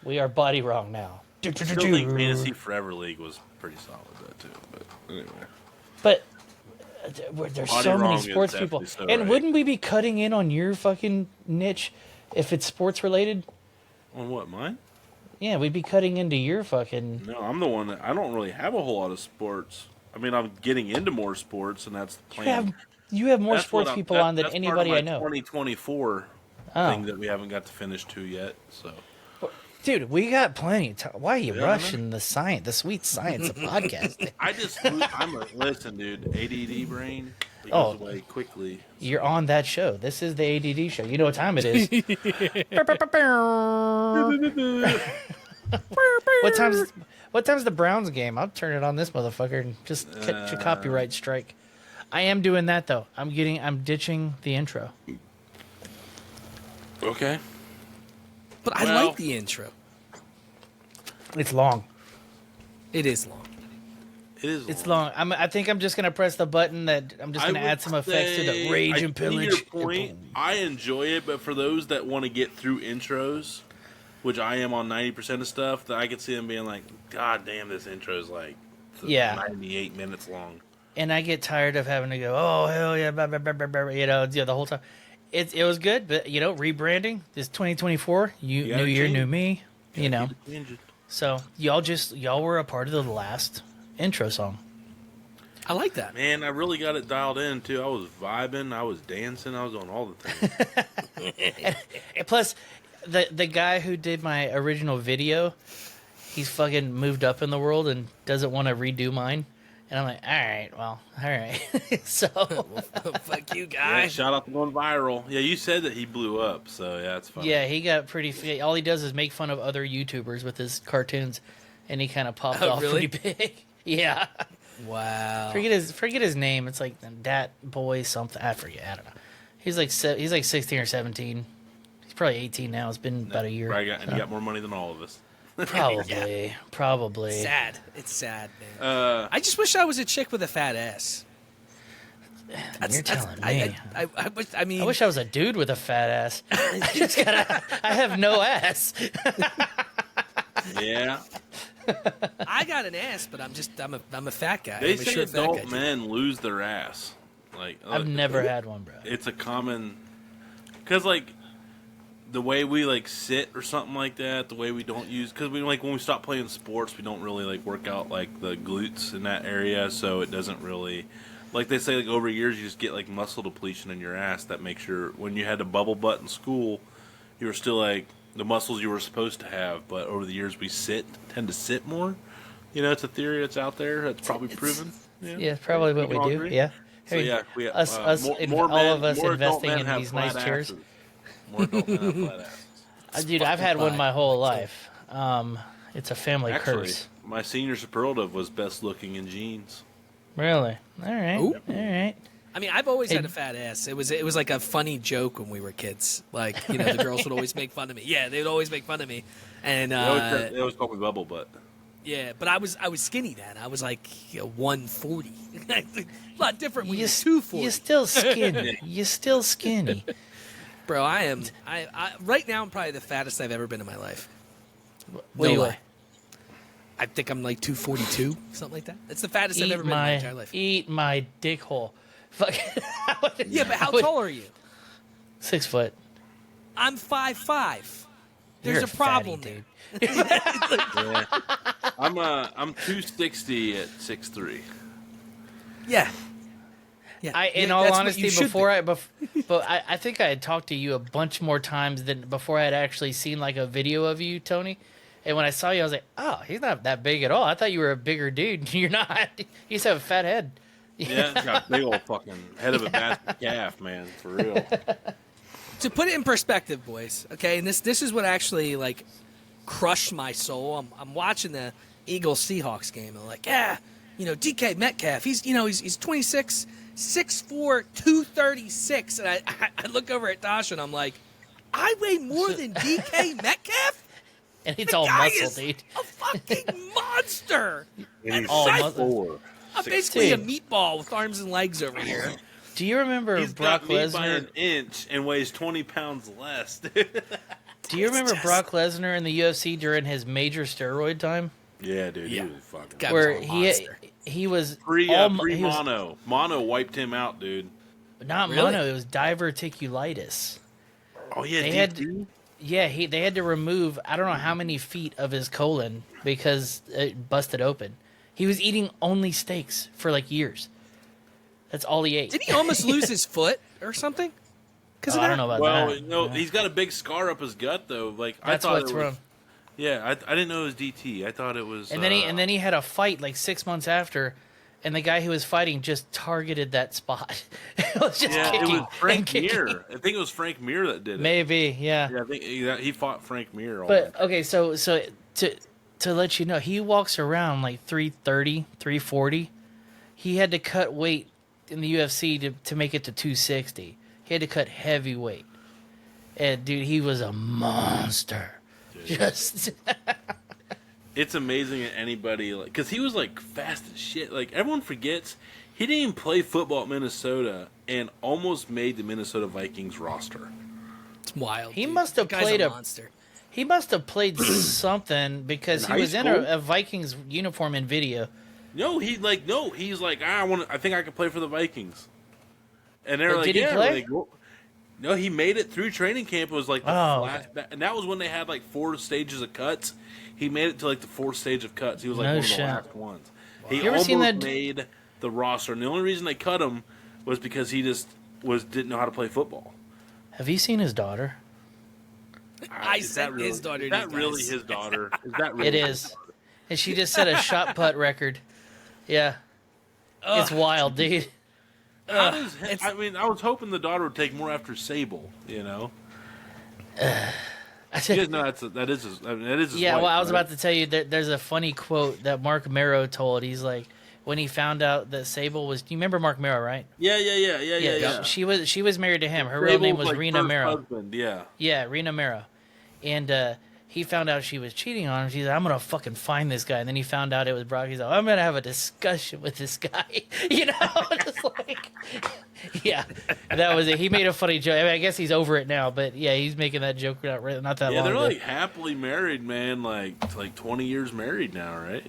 We are Body Wrong now. I still think Fantasy Forever League was pretty solid though too. But anyway, But there's Body so many Wrong is sports people, definitely so and right. wouldn't we be cutting in on your fucking niche if it's sports related? on what, mine? Yeah, we'd be cutting into your fucking. No, I'm the one that I don't really have a whole lot of sports. I mean, I'm getting into more sports, and that's the plan. You have more That's sports what people on than that's anybody part I of my know. 2024 Oh. thing that we haven't got to finish to yet. So Dude, we got plenty of time. Why are you Yeah, rushing the sweet science of podcasting? listen, dude. ADD brain. It Oh. goes away quickly. You're on that show. This is the ADD show. You know what time it is. What time's the Browns game? I'll turn it on this motherfucker and just catch a copyright strike. I am doing that though. I'm ditching the intro. Okay. But I Well- like the intro. It's long. It is long. It is. It's long. I think I'm just gonna press the button that I'm just gonna add some effects to the rage and see pillage. Your point. I enjoy it, but for those that want to get through intros, which I am on 90% of stuff, that I could see them being like, "God damn, this intro is like 98 minutes long." And I get tired of having to go, oh hell yeah, blah, blah, blah, blah, blah, the whole time. It was good, but rebranding this 2024, new gotta year, change new it. me, Change it. So y'all were a part of the last intro song. I like that. Man, I really got it dialed in too. I was vibing, I was dancing, I was on all the things. And plus, the guy who did my original video, he's fucking moved up in the world and doesn't want to redo mine. And I'm like, all right. So, Fuck you, Yeah, guy. shout out to going viral. Yeah, you said that he blew up, so yeah, it's fine. yeah, he got pretty. All he does is make fun of other YouTubers with his cartoons, and he kind of popped off really? pretty big. Yeah, Wow. forget his name. It's like that boy something. I forget. I don't know. He's like 16 or 17. He's probably 18 now. It's been about a year. And you got more money than all of us. Probably. Sad. It's sad, man. I just wish I was a chick with a fat ass. You're telling me. I mean, I wish I was a dude with a fat ass. I have no ass. Yeah. I got an ass, but I'm a fat guy. They I'm a say short fat guy, adult men lose their ass. Like I've never had one, bro. It's a common, because like the way we like sit or something like that, the way we don't use, because we like when we stop playing sports, we don't really like work out like the glutes in that area, so it doesn't really, like they say, like over years you just get like muscle depletion in your ass that makes your, when you had a bubble butt in school, you were still like the muscles you were supposed to have, but over the years we tend to sit more. You know, it's a theory that's out there that's probably proven. Yeah, probably what we do. Agree? Yeah. So yeah, we us more all men, of us more investing adult men in have these nice flat chairs. asses. More adult men have flat asses. Dude, I've had one my whole life. It's a family Actually, curse. my senior superlative was best looking in jeans. Really? All right. Ooh. All right. I mean, I've always had a fat ass. It was like a funny joke when we were kids. Like, you know, the girls would always make fun of me. Yeah, they would always make fun of me. And They always called me bubble butt. yeah, but I was skinny then. I was like 140. A lot different when you're You're 240. still skinny. You're still skinny. Bro, I am. I right now I'm probably the fattest I've ever been in my life. What do you lie. weigh? I think I'm like 242, something like that. That's the fattest I've ever been in my entire life. Eat my dick hole. Fuck. Yeah, but how tall are you? 6 foot. I'm 5'5". There's You're a problem fatty, there. dude. Yeah. I'm 260 at 6'3". Yeah. Yeah. In Yeah, all that's what honesty, you should but I think I had talked to you a bunch more times than before I had actually seen like a video of you, Tony. And when I saw you, I was like, "Oh, he's not that big at all. I thought you were a bigger dude. You're not. You just have a fat head." Yeah, it's got a big old fucking head of a basket calf, man, for real. To put it in perspective, boys, okay, and this is what actually like crushed my soul. I'm watching the Eagles Seahawks game, and I'm like, yeah, you know, DK Metcalf, he's 26, 6'4", 236, and I look over at Tasha and I'm like, I weigh more than DK Metcalf. And it's The all guy muscle, is dude. a fucking monster. And he's all 6'4". I'm basically a Dude. meatball with arms and legs over here. Do you remember He's Brock got me by Lesnar? an inch and weighs 20 pounds less. Dude. Do you remember Brock Lesnar in the UFC during his major steroid time? Yeah, dude, Yeah. he was fucking. Guy was Where a monster. he was Pre he was- mono. Mono wiped him out, dude. not Really? mono, it was diverticulitis. Oh yeah, They had DT? Yeah, they had to remove I don't know how many feet of his colon because it busted open. He was eating only steaks for like years. That's all he ate. Did he almost lose his foot or something? Because I don't know about Well, that. no, he's got a big scar up his gut though. Like That's I thought what's it was, wrong. Yeah, I didn't know it was DT. I thought it was. And then he had a fight like 6 months after, and the guy who was fighting just targeted that spot. It was just yeah, it kicking was Frank and kicking. Mir. I think it was Frank Mir that did it. Maybe, yeah. Yeah, I think he fought Frank Mir. But okay, so to let you know, he walks around like 330, 340. He had to cut weight in the UFC to make it to 260. He had to cut heavy weight. And dude, he was a monster. Just It's amazing that anybody like because he was like fast as shit. Like everyone forgets he didn't even play football at Minnesota and almost made the Minnesota Vikings roster. it's wild. He dude. must have The guy's played a a- monster. he must have played something because In he high was in school? a Vikings uniform in video. He's like I think I could play for the Vikings. And they're But like, did he yeah, play? like, well, no, he made it through training camp. It was like the and that was when they had like 4 stages of cuts. He made it to like the 4th stage of cuts. He was like No one of shit. the last ones. He You ever almost seen that- made the roster, and the only reason they cut him was because he just didn't know how to play football. Have you seen his daughter? I Is sent that really, his daughter. Is to that you really guys. his daughter? Is that really It his is. daughter? And she just set a shot put record. Yeah. It's wild, dude. How does, I mean, I was hoping the daughter would take more after Sable. You know. You guys know that is his Yeah, wife, well, I was right? about to tell you that there's a funny quote that Mark Marrow told. He's like, when he found out that Sable was. Do you remember Mark Merrow, right? Yeah. She was married to him. Her real name was like Rena first Merrow. husband, yeah. Yeah, Rena Merrow. And he found out she was cheating on him. She's like, I'm going to fucking find this guy. And then he found out it was Brock. He's like, I'm going to have a discussion with this guy. You know? Just like, yeah, that was it. He made a funny joke. I mean, I guess he's over it now. But, yeah, he's making that joke not that long Yeah, they're ago. like happily married, man. Like 20 years married now, right?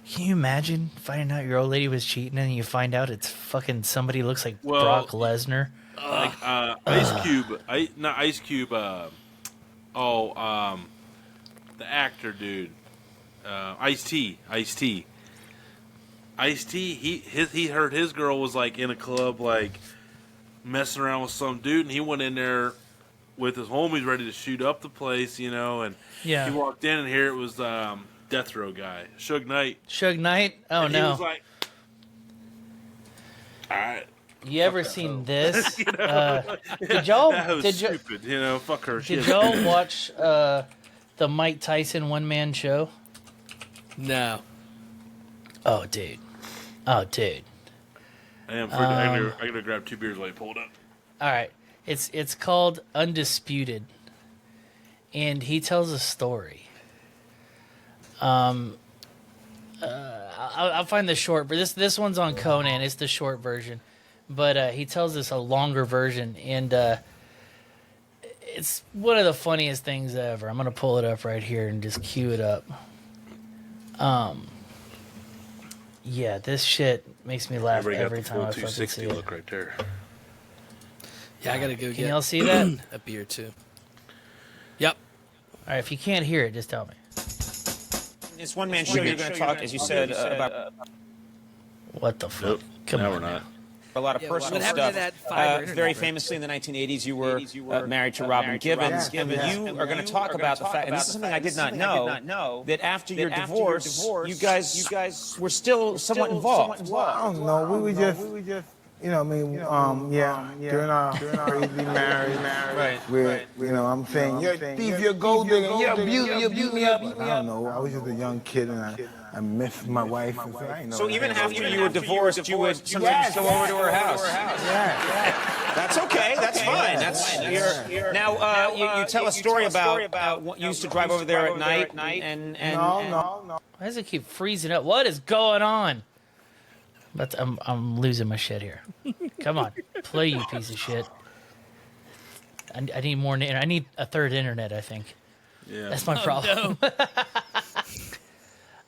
Can you imagine finding out your old lady was cheating and you find out it's fucking somebody who looks like Brock Lesnar? Ice Cube. Not Ice Cube. The actor dude, Ice-T. Ice-T. He heard his girl was like in a club, like messing around with some dude, and he went in there with his homies ready to shoot up the place, you know. And he walked in, and here it was Death Row guy, Suge Knight. Suge Knight? Oh, and no. He was like, all right. You ever seen this? You know? Did y'all? That was stupid. You know, fuck her. Did y'all watch the Mike Tyson one-man show? No. Oh, dude. I am. I'm gonna grab 2 beers while you pull it up. All right. It's called Undisputed, and he tells a story. I'll find the short, but this one's on Conan. It's the short version, but he tells us a longer version, and it's one of the funniest things ever. I'm gonna pull it up right here and just cue it up. Yeah, this shit makes me laugh every time I fucking see it. Look right there. Yeah, I gotta go Can get y'all see that? a beer too. Yep. All right, if you can't hear it, just tell me. This one-man show you're going to talk, as you said, about What the fuck? Nope. Come now on. we're not. a lot of Yeah, personal what happened to stuff. that fiber internet, Very right? famously in the 1980s, you were married to Robin Givens, and you are going to talk about the fact, and this is something I did not know, that after your divorce, you guys were still somewhat involved. I don't know. We were just, you know, I mean, during our crazy marriage, Right. you know, I'm saying, you're a thief, you're a gold digger, you beat me up. I don't know. I was just a young kid, and I missed my wife. And so I didn't know So what even happened. after you were divorced, you would sometimes go over to her house. Yeah. That's okay. That's fine. Now you tell a story about what you used to drive over there at night, and No. Why does it keep freezing up? What is going on? But I'm losing my shit here. Come on, play, you piece of shit. I need more. I need a third internet. I think Yeah. that's my problem.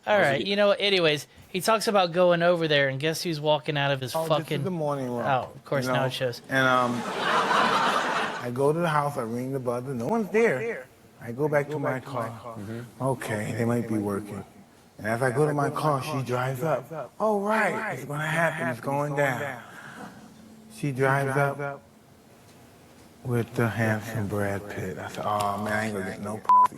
All right, you know what? Anyways, he talks about going over there, and guess who's walking out of his This fucking. is the morning room. Oh, of course, you know? now it shows. And I go to the house, I ring the buzzer, no one's there. I go back to my car. Okay, they might be working. And as I go to my car, she drives up. Oh, right, it's gonna happen, it's going down. She drives up with the handsome Brad Pitt. I said, oh man, I ain't gonna get no pussy.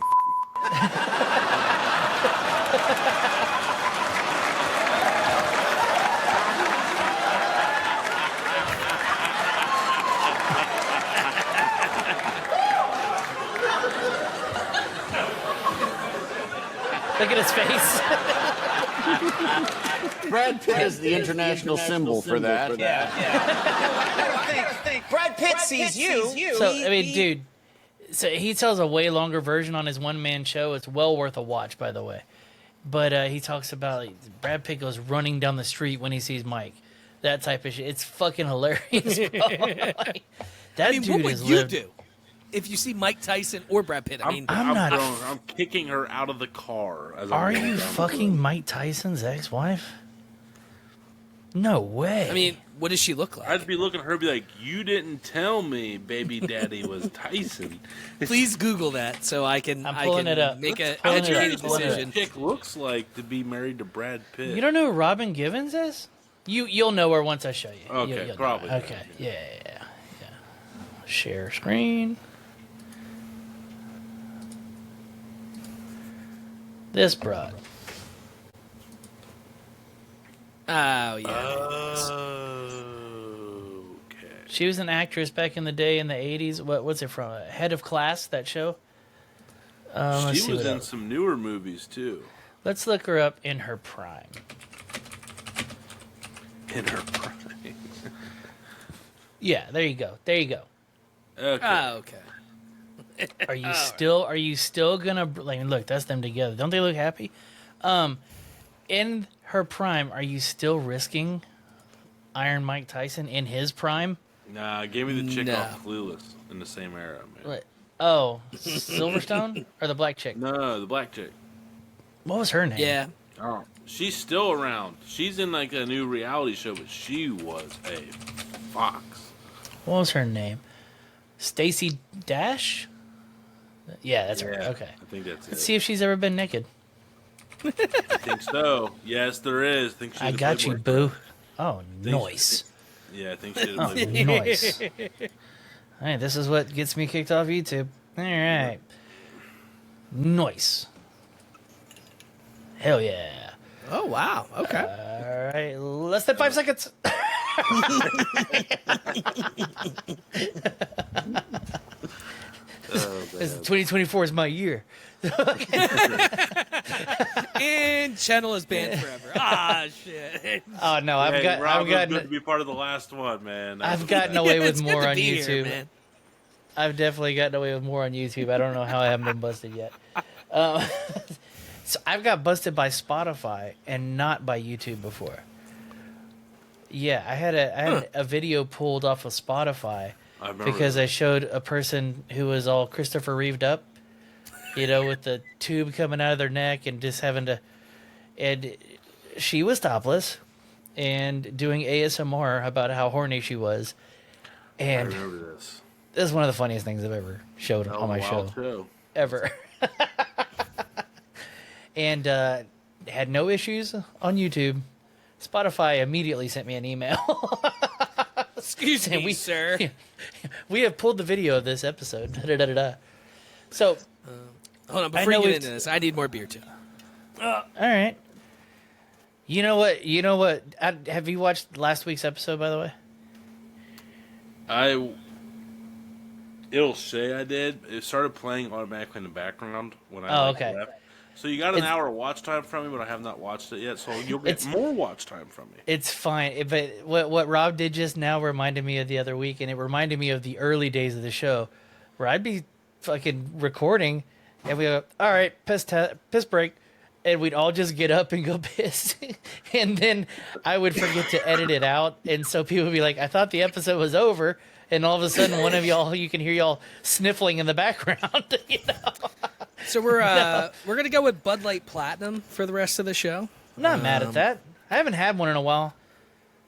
Look at his face. Brad Pitt is the international symbol for that. Brad Pitt sees you. So I mean, dude. So he tells a way longer version on his one-man show. It's well worth a watch, by the way. But he talks about Brad Pitt goes running down the street when he sees Mike. That type of shit. It's fucking hilarious, bro. Like, that I mean, dude what would has you lived. do if you see Mike Tyson or Brad Pitt? I mean, I'm kicking her out of the car. As I'm Are going you down the fucking road. Mike Tyson's ex-wife? No way. I mean, what does she look like? I'd be looking at her and be like, you didn't tell me baby daddy was Tyson. Please Google that so I can I'm pulling it up. make an Pulling it up. educated Pulling it up. decision. Chick looks like to be married to Brad Pitt. You don't know who Robin Givens is? You'll know her once I show you. Okay, You'll probably. know. Okay, yeah. Share screen. This broad. Oh yeah. Okay. She was an actress back in the day in the 80s. What's it from? Head of Class, that show? Let's She see was what in else. some newer movies too. Let's look her up in her prime. In her prime. Yeah, there you go. There you go. Okay. Oh, okay. Are you still gonna like look? That's them together. Don't they look happy? In her prime, are you still risking Iron Mike Tyson in his prime? Nah, give me the chick No. off Clueless in the same era, man. What? Oh, Silverstone or the black chick? No, the black chick. What was her name? Yeah. Oh, she's still around. She's in like a new reality show, but she was a fox. What was her name? Stacy Dash? Yeah, that's her. Yeah, Okay. I think that's Let's it. see if she's ever been naked. I think so. Yes, there is. I think she's I a got you, Playboy. boo. Oh, nice. Yeah, I think she did. Oh, nice. All right, this is what gets me kicked off YouTube. All right. Nice. Hell yeah. Oh, wow. Okay. All right, less than 5 seconds. This 2024 is my year. And channel is banned forever. Ah, shit. Oh no, I've Hey, Rob, gotten good to be part of the last one, man. I've gotten away It's with good more to on be here, YouTube. man. I've definitely gotten away with more on YouTube. I don't know how I haven't been busted yet. So I've got busted by Spotify and not by YouTube before. Yeah, I had a video pulled off of Spotify I remember because that. I showed a person who was all Christopher Reeved up, you know, with the tube coming out of their neck and just having to, and she was topless and doing ASMR about how horny she was. I And remember this. this is one of the funniest things I've ever showed That on my was a show. wild show. Ever. And had no issues on YouTube. Spotify immediately sent me an email. Excuse And me, sir. We have pulled the video of this episode. Da-da-da-da-da. So, Hold on, I before know you get we've- into this, I need more beer, too. all right. You know what? Have you watched last week's episode, by the way? It'll say I did. It started playing automatically in the background when I okay. left. So you got an It's- hour watch time from me, but I have not watched it yet. So you'll get It's- more watch time from me. It's fine. But what Rob did just now reminded me of the other week, and it reminded me of the early days of the show, where I'd be fucking recording, and we go, all right, piss break, and we'd all just get up and go piss, and then I would forget to edit it out, and so people would be like, I thought the episode was over, and all of a sudden one of y'all, you can hear y'all sniffling in the background, you know? So we're gonna go with Bud Light Platinum for the rest of the show. I'm not mad at that. I haven't had one in a while.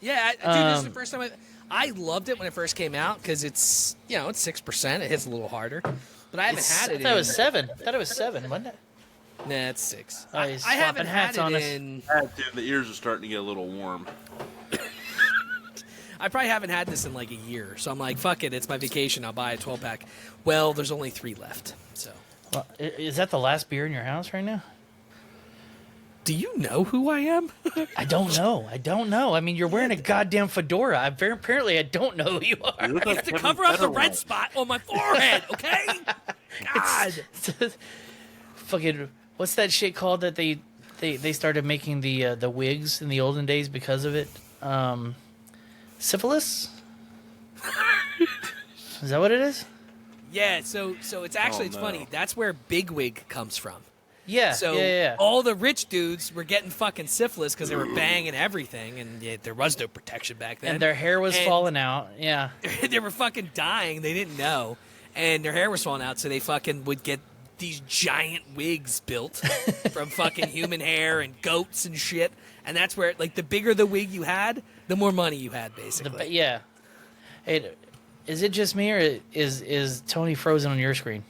Yeah, dude, this is the first time I loved it when it first came out because it's 6%. It hits a little harder, but I haven't had it. I thought it was 7. I thought it was 7, wasn't it? Nah, it's 6. Oh, I he's haven't swapping had hats it on us. in. Dude, the ears are starting to get a little warm. I probably haven't had this in like a year, so I'm like, fuck it, it's my vacation. I'll buy a 12-pack. Well, there's only 3 left, so. Well, is that the last beer in your house right now? Do you know who I am? I don't know. I mean, you're wearing a goddamn fedora. Apparently, I don't know who you are. You look like To Kevin cover up the Federline. red spot on my forehead, okay? God. Fucking, what's that shit called that they started making the wigs in the olden days because of it? Syphilis? Is that what it is? Yeah, so it's actually Oh, no. funny. That's where bigwig comes from. Yeah. So yeah. all the rich dudes were getting fucking syphilis because they were banging everything, and there was no protection back then. And their hair was And falling out. Yeah. they were fucking dying. They didn't know, and their hair was falling out, so they fucking would get these giant wigs built from fucking human hair and goats and shit. And that's where, like, the bigger the wig you had, the more money you had, basically. Yeah. Hey, is it just me or is Tony frozen on your screen?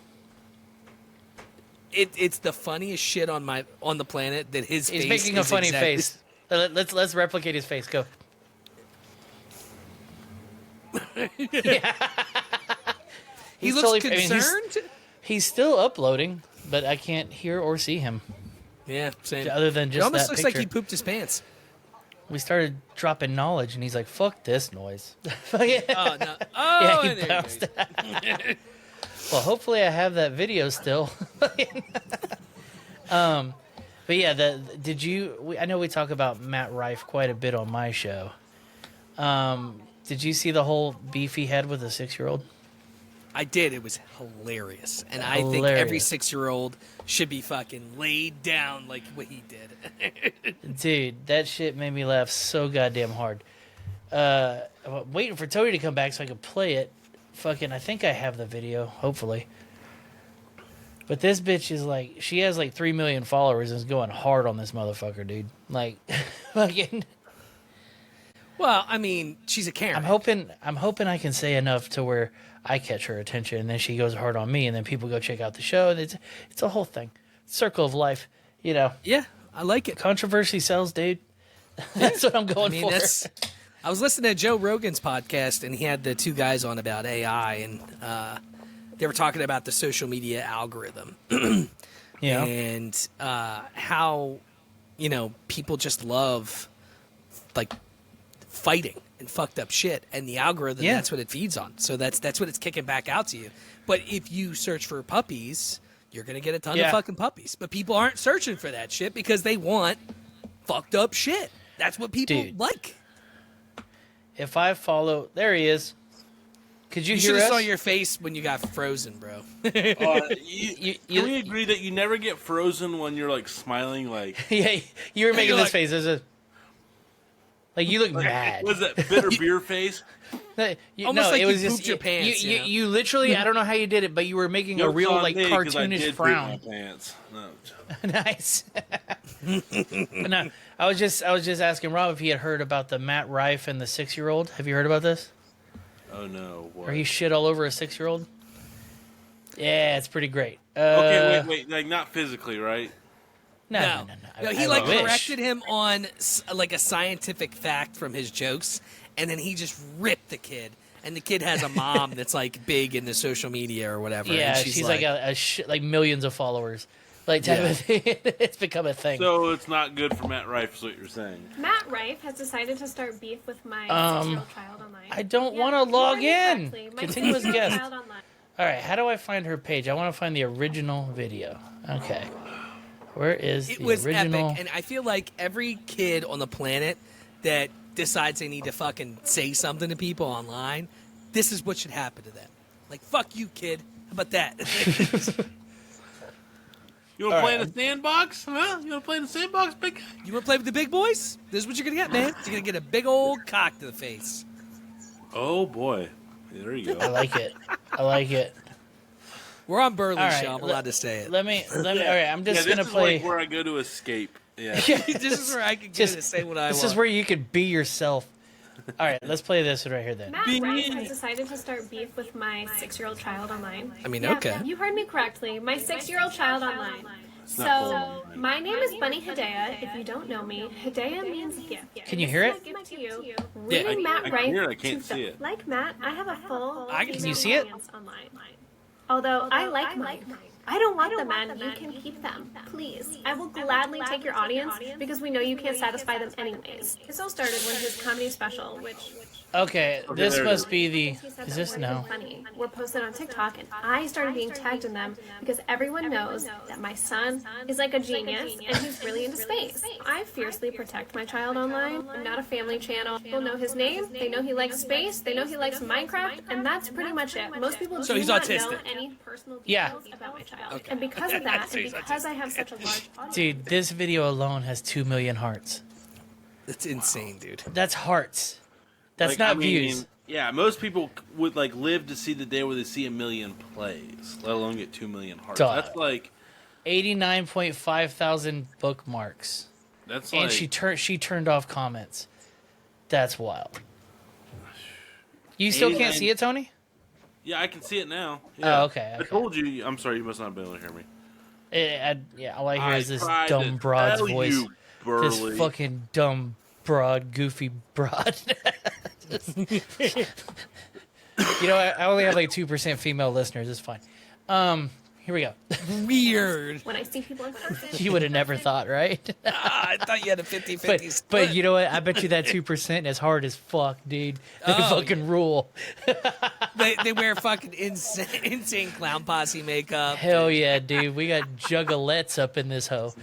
It's the funniest shit on the planet that his He's face making a is funny exactly- face. Let's replicate his face. Go. Yeah. He He's looks totally- I mean, concerned. He's still uploading, but I can't hear or see him. Yeah, same. Other than It just almost that looks picture. like he pooped his pants. We started dropping knowledge, and he's like, "Fuck this noise." Oh no! Yeah, Oh, he there you bounced go. Well, hopefully I have that video still. But yeah, I know we talk about Matt Rife quite a bit on my show. Did you see the whole beef he had with a 6-year-old? I did. It was hilarious. And I think every 6-year-old should be fucking laid down like what he did. Dude, that shit made me laugh so goddamn hard. I'm waiting for Tony to come back so I can play it. Fucking, I think I have the video, hopefully. But this bitch is like, she has like 3 million followers and is going hard on this motherfucker, dude. Like, fucking. Well, I mean, she's a Karen. I'm hoping I can say enough to where I catch her attention, and then she goes hard on me, and then people go check out the show, and it's a whole thing. Circle of life, you know. Yeah, I like it. Controversy sells, dude. That's what I'm going for. I was listening to Joe Rogan's podcast, and he had the 2 guys on about AI, and they were talking about the social media algorithm. Yeah. And how, people just love, like, fighting and fucked up shit, and the algorithm, that's what it feeds on. So that's what it's kicking back out to you. But if you search for puppies, you're going to get a ton of fucking puppies. But people aren't searching for that shit because they want fucked up shit. That's what people like. If I follow, there he is. Could you hear should us? have saw your face when you got frozen, bro. Can we agree that you never get frozen when you're like smiling? Like yeah, you were making this face. Like you look mad. Was that bitter beer face? Almost like it was you just pooped your pants. You literally, I don't know how you did it, but you were making a real like cartoonish frown. No. Nice. But no, I was just asking Rob if he had heard about the Matt Rife and the 6-year-old. Have you heard about this? Oh no! What? Or he shit all over a 6-year-old? Yeah, it's pretty great. Okay, wait, like not physically, right? No. He I wish. corrected him on like a scientific fact from his jokes, and then he just ripped the kid. And the kid has a mom that's like big in the social media or whatever. Yeah, and she's like like millions of followers, like type of thing. It's become a thing. So it's not good for Matt Rife, is what you're saying. Matt Rife has decided to start beef with my 6-year-old child online. I don't want to log in. My Continuous 6-year-old guest. child online. All right, how do I find her page? I want to find the original video. Okay. Where is It the was original? epic, and I feel like every kid on the planet that decides they need to fucking say something to people online, this is what should happen to them. Like, fuck you, kid. How about that? You want to play in the sandbox? Huh? You want to play in the sandbox, big guy? You want to play with the big boys? This is what you're going to get, man. You're going to get a big old cock to the face. Oh, boy. There you I go. like it. I like it. We're on Burley, All right, show. I'm allowed to say it. Let me. All right, I'm just this gonna is play. like where I go to escape. Yeah. This is where I can get to say what I want. This is where you could be yourself. All right, let's play this right here then. Matt Rife has decided to start beef with my 6-year-old child online. I mean, Yeah, okay. You heard me correctly. My 6-year-old child online. not So, my name is Bunny Hedaya. If you don't know me, Hedaya means gift. Can you hear it? This is my gift to you. Yeah, Reading Matt I Rife can hear it, I to can't see it. Like Matt, I have a full I can- Can you see it? audience online. Although I like mine. I don't want them, man. You can keep them. Please. I will gladly take your audience because we know you can't satisfy them anyways. This all started when his comedy special, which Okay, this there it must is. be the. he said Is that this weren't no? funny were posted on TikTok, and I started being tagged in them because everyone knows that my son is like a genius and he's really into space. I fiercely protect my child online. I'm not a family channel. People know his name. They know he likes space. They know he likes Minecraft, and that's pretty much it. Most people So do he's not autistic. know any personal Yeah. details about my child. Okay. And because of that, So and he's because I have such a large audience, Dude, this video alone has 2 million hearts. It's insane, dude. That's hearts. That's Like, not I mean, views. Yeah, most people would like live to see the day where they see 1 million plays, let alone get 2 million hearts. Dog. That's like 89.5 thousand bookmarks, that's and like she turned off comments. That's wild. You still can't 89 see it, Tony? yeah, I can see it now. Yeah. Oh, okay. I told you. I'm sorry, you must not be able to hear me. Yeah, all I hear is this tried dumb to broad's tell voice. you, Burley. This fucking dumb broad, goofy broad. You know, I only have like 2% female listeners. It's fine. Here we go. Weird. when I see people in person, You would have never thought, right? I thought you had a 50-50 But split. you know what? I bet you that 2% is hard as fuck, dude. They Oh, fucking rule. they wear fucking insane clown posse makeup. Hell yeah, dude. We got juggalettes up in this hoe.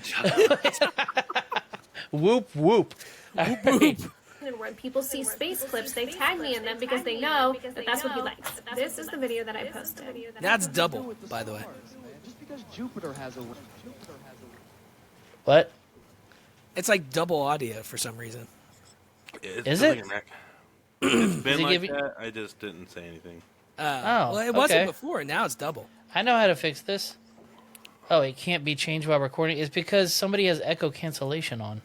Whoop whoop. All right. And when people see space clips, they tag me in them because they know that that's what he likes. This is the video that I posted. That's double, by the way. Just because Jupiter has a What? It's like double audio for some reason. Is it? It's been it like give you- that. I just didn't say anything. Well, it wasn't before. Now it's double. I know how to fix this. Oh, it can't be changed while recording. It's because somebody has echo cancellation on.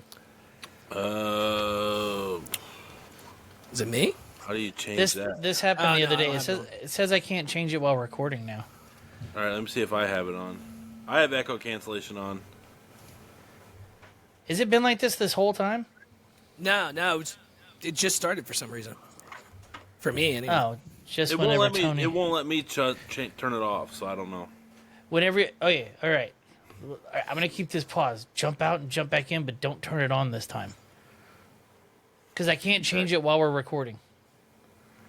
Is it me? How do you change This that? this happened the no, other I day. don't It have says I can't change it while recording now. All right, let me see if I have it on. I have echo cancellation on. Has it been like this whole time? No, it just started for some reason. For me, anyway. Oh, just It won't whenever let me. Tony. It won't let me turn it off. So I don't know. Whenever. Oh yeah. All right. I'm gonna keep this pause. Jump out and jump back in, but don't turn it on this time. Because I can't change it while we're recording.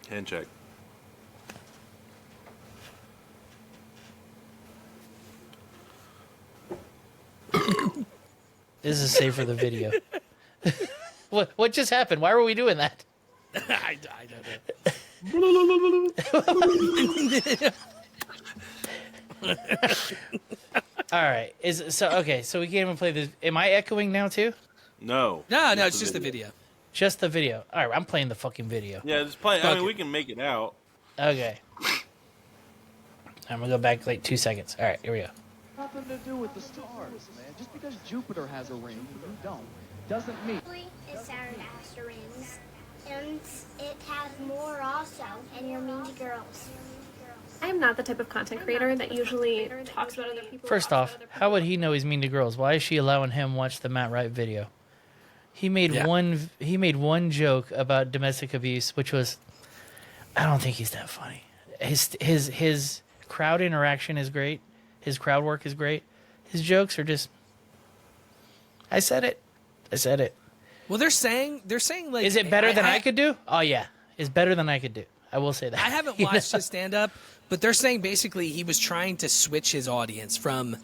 Hand check. This is safe for the video. What just happened? Why were we doing that? I don't know. All right. Okay? So we can't even play this. Am I echoing now too? No. No, it's just the video. Just the video. All right. I'm playing the fucking video. Yeah, just play. I Fuck mean, it. we can make it out. Okay. I'm gonna go back like 2 seconds. All right. Here we go. nothing to do with the stars, man. Just because Jupiter has a ring and you don't, doesn't mean. Is Saturn has the rings, and it has more also, and you're mean to girls. I am not the type of content creator that usually talks about other people. First off, how would he know he's mean to girls? Why is she allowing him watch the Matt Wright video? He made one joke about domestic abuse, which was, I don't think he's that funny. His crowd interaction is great. His crowd work is great. His jokes are just. I said it. Well, they're saying like. Is it better than I could do? Oh yeah, it's better than I could do. I will say that. I haven't watched his stand up, but they're saying basically he was trying to switch his audience from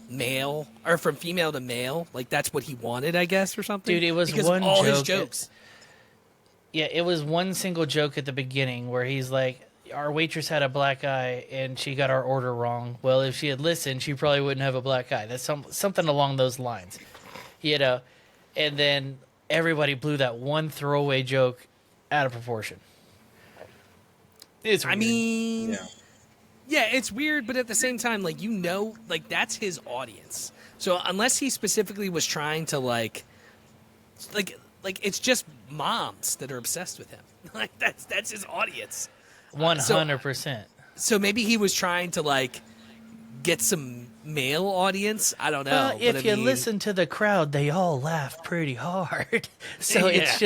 male or from female to male. Like that's what he wanted, I guess, or something. Dude, it was because one all joke. his jokes. Yeah, it was one single joke at the beginning where he's like, our waitress had a black eye and she got our order wrong. Well, if she had listened, she probably wouldn't have a black eye. That's something along those lines, you know. And then everybody blew that one throwaway joke out of proportion. It's weird. I mean, yeah, it's weird, but at the same time, like, you know, like, that's his audience. So unless he specifically was trying to, like, it's just moms that are obsessed with him. Like, that's his audience. 100%. So maybe he was trying to, like, get some male audience. I don't know. Well, but if I you mean, listen to the crowd, they all laugh pretty hard. So Yeah.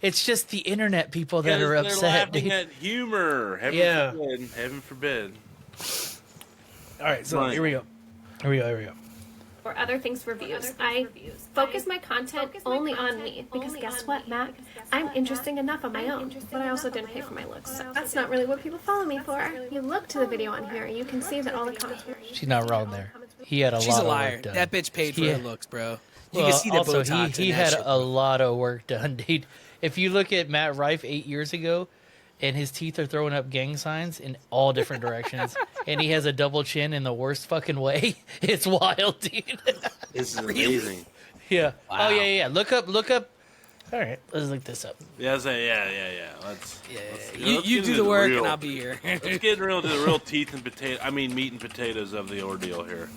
it's just the internet people that are They're upset. laughing Dude. at humor. Heaven Yeah. forbid. Heaven forbid. All right, so Right. here we go. Or other things for views. I focus my content only on me because guess what, Matt? I'm interesting enough on my own, but I also didn't pay for my looks, so that's not really what people follow me for. You look to the video on here, you can see that all the comments were. She's not wrong there. He had a she's lot a of liar. work done. That bitch paid for Yeah. her looks, bro. You Well, can see the also, Botox. he in that had shit, a bro. lot of work done, dude. If you look at Matt Rife 8 years ago, and his teeth are throwing up gang signs in all different directions, and he has a double chin in the worst fucking way, it's wild, dude. This is amazing. Yeah. Wow. Oh yeah. Look up. All right, let's look this up. Yeah, Let's You get do into the work, real- and I'll be here. Let's get real to the real meat and potatoes of the ordeal here.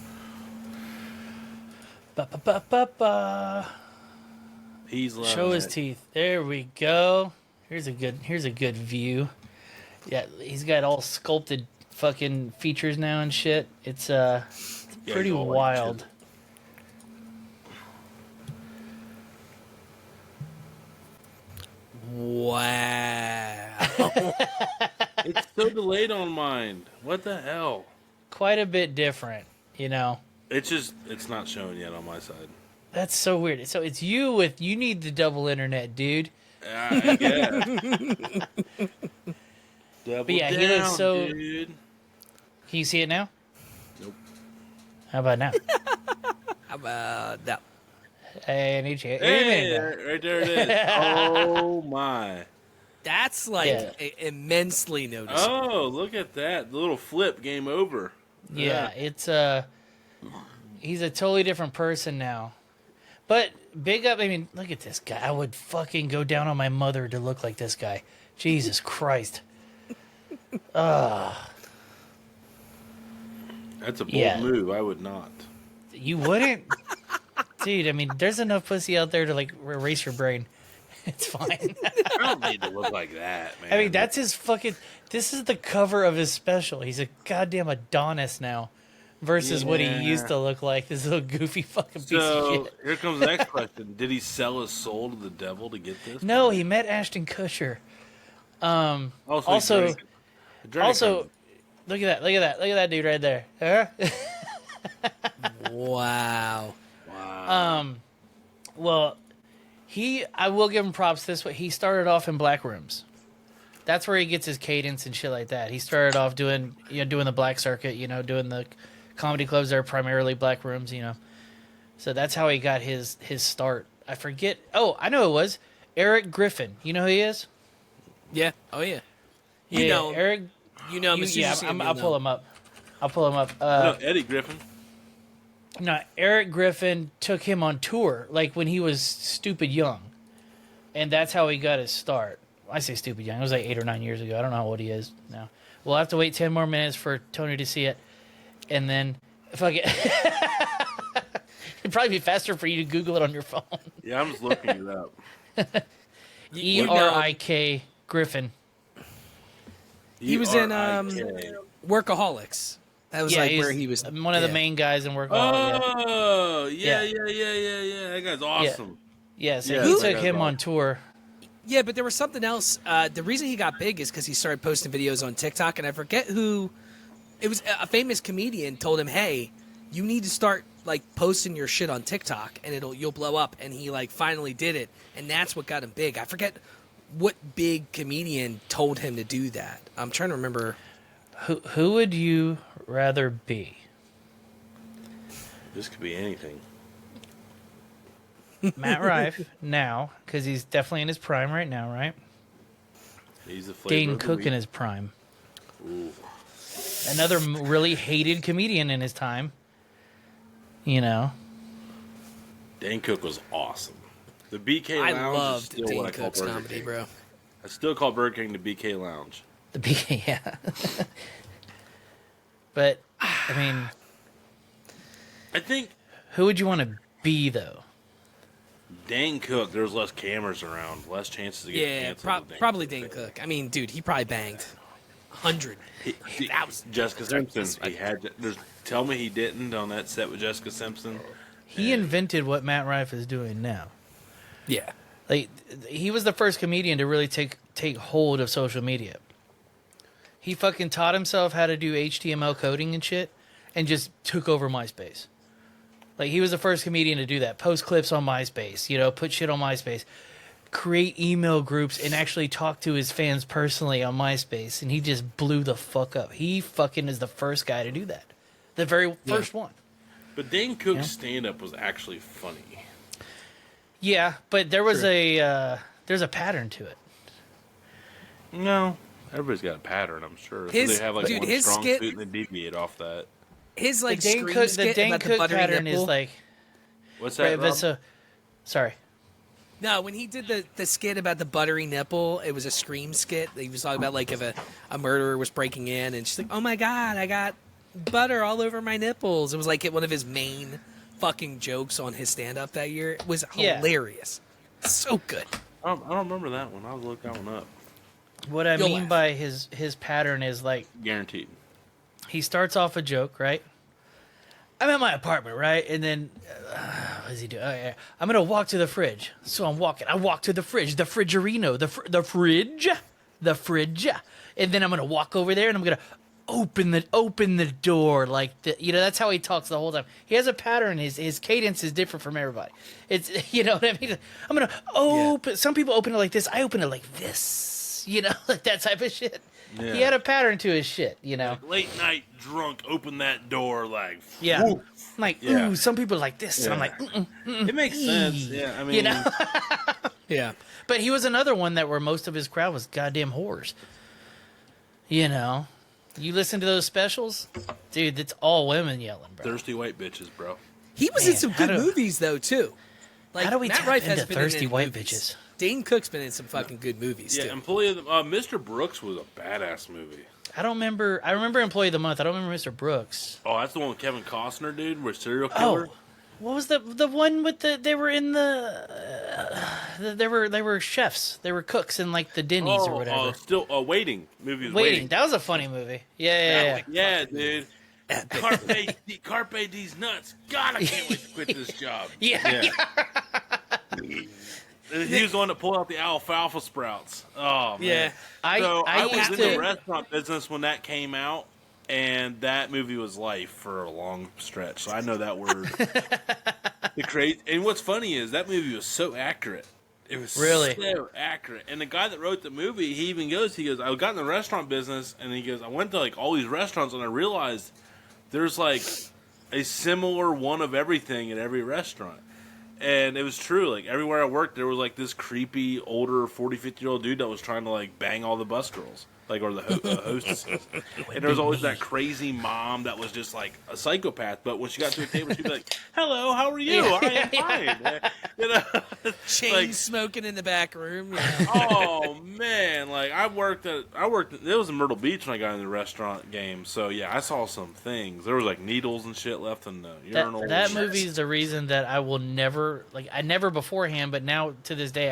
Ba-ba-ba-ba-ba. He's loving Show his it. teeth. There we go. Here's a good view. Yeah, he's got all sculpted fucking features now and shit. It's Yeah, pretty he's all like wild. shit. Wow. It's so delayed on mine. What the hell? Quite a bit different, you know. It's not showing yet on my side. That's so weird. So it's you need the double internet, dude. I guess. Double But yeah, down, he looks so. dude. Can you see it now? Nope. How about now? How about that? Any chance? Hey, right there it is. Oh my! That's immensely noticeable. Oh, look at that! The little flip. Game over. Yeah, it's he's a totally different person now. But big up. I mean, look at this guy. I would fucking go down on my mother to look like this guy. Jesus Christ. That's a bold move. I would not. You wouldn't? Dude, I mean, there's enough pussy out there to, like, erase your brain. It's fine. I don't need to look like that, man. I mean, that's his fucking... This is the cover of his special. He's a goddamn Adonis now versus what he used to look like. This little goofy fucking piece of shit. Here comes the next question. Did he sell his soul to the devil to get this? No, he met Ashton Kutcher. Also, look at that dude right there. Huh? Wow. Well, I will give him props this way. He started off in black rooms. That's where he gets his cadence and shit like that. He started off doing the black circuit, doing the comedy clubs that are primarily black rooms, So that's how he got his start. I forget. Oh, I know it was Eric Griffin. You know who he is? Yeah. Oh yeah. You know Eric. You know him. I'll pull him up. No, Eddie Griffin. No, Eric Griffin took him on tour, like when he was stupid young, and that's how he got his start. I say stupid young; it was like 8 or 9 years ago. I don't know how old he is now. We'll have to wait 10 more minutes for Tony to see it, and then fuck it. It'd probably be faster for you to Google it on your phone. Yeah, I'm just looking it up. Erik Griffin. He was in Workaholics. That was where he was one of the main guys in Workaholics. Oh, yeah. That guy's awesome. Yeah, so he took him on tour. Yeah, but there was something else. The reason he got big is because he started posting videos on TikTok, and I forget who. It was a famous comedian told him, "Hey, you need to start posting your shit on TikTok, and you'll blow up." And he finally did it, and that's what got him big. I forget what big comedian told him to do that. I'm trying to remember. Who would you rather be? This could be anything. Matt Rife now, because he's definitely in his prime right now, right? He's the Dane Cook in his prime. Ooh. Another really hated comedian in his time. Dane Cook was awesome. The BK Lounge. I loved is still Dane what I call Cook's Burger comedy, King. bro. I still call Burger King the BK Lounge. The BK, yeah. But I mean, I think who would you want to be though? Dane Cook. There's less cameras around, less chances to get canceled. Probably Dane Cook. I mean, dude, he probably banged 100. Jessica Simpson. He had. Tell me he didn't on that set with Jessica Simpson. He invented what Matt Rife is doing now. Yeah, he was the first comedian to really take hold of social media. He fucking taught himself how to do HTML coding and shit, and just took over MySpace. He was the first comedian to do that. Post clips on MySpace, put shit on MySpace, create email groups, and actually talk to his fans personally on MySpace. And he just blew the fuck up. He fucking is the first guy to do that. The very first one. But Dane Cook's stand-up was actually funny. Yeah, but there was there's a pattern to it. No. Everybody's got a pattern, I'm sure. So they have one strong suit and they deviate off that. His the Dane Cook pattern nipple. is What's that? Right, sorry. No, when he did the skit about the buttery nipple, it was a Scream skit. He was talking about if a murderer was breaking in, and she's like, "Oh my god, I got butter all over my nipples." It was one of his main fucking jokes on his stand-up that year. It was hilarious, so good. I don't remember that one. I'll look that one up. What I mean by his pattern is guaranteed. He starts off a joke, right? I'm at my apartment, right? And then, what does he do? Oh, yeah. I'm going to walk to the fridge. So I'm walking. I walk to the fridge, the fridgerino, the fridge. And then I'm going to walk over there and I'm going to open the door that's how he talks the whole time. He has a pattern. His cadence is different from everybody. It's, what I mean? I'm going to open. Some people open it like this. I open it like this. That type of shit. Yeah. He had a pattern to his shit, you know. Like, late night drunk, open that door like. Yeah. Whoop. Like, Yeah. ooh, some people like this. And I'm like, It makes sense. Yeah, I mean, you know. Yeah. But he was another one that where most of his crowd was goddamn whores. You know, you listen to those specials, dude. It's all women yelling, bro. thirsty white bitches, bro. He was in some good movies though too. Like how do we Matt tap Rife into has been thirsty in white movies. bitches? Dane Cook's been in some fucking good movies Yeah, too. Employee of the Mr. Brooks was a badass movie. I don't remember. I remember Employee of the Month. I don't remember Mr. Brooks. Oh, that's the one with Kevin Costner, dude, where serial killer. Oh, what was the one with the? They were in they were chefs. They were cooks in like the Denny's or whatever. Still Waiting. Movie was Waiting. That was a funny movie. Yeah. Yeah, dude. Carpe these nuts. God, I can't wait to quit this job. Yeah. He was the one that pulled out the alfalfa sprouts. Oh, man. Yeah. I was used in to- the restaurant business when that came out, and that movie was life for a long stretch. So I know that word. And what's funny is that movie was so accurate. It was Really? so accurate. And the guy that wrote the movie, he goes, I got in the restaurant business, and he goes, I went to like all these restaurants, and I realized there's like a similar one of everything at every restaurant. And it was true. Like, everywhere I worked, there was, like, this creepy, older, 40, 50-year-old dude that was trying to, like, bang all the bus girls. Like, or the hostesses. And there was always that crazy mom that was just, like, a psychopath. But when she got to a table, she'd be like, hello, how are you? I am fine. You know? Chain Like, smoking in the back room. oh, man. Like, it was in Myrtle Beach when I got in the restaurant game. So, yeah, I saw some things. There was, like, needles and shit left in the urinal. That movie is the reason that I will never, like, I never beforehand, but now to this day,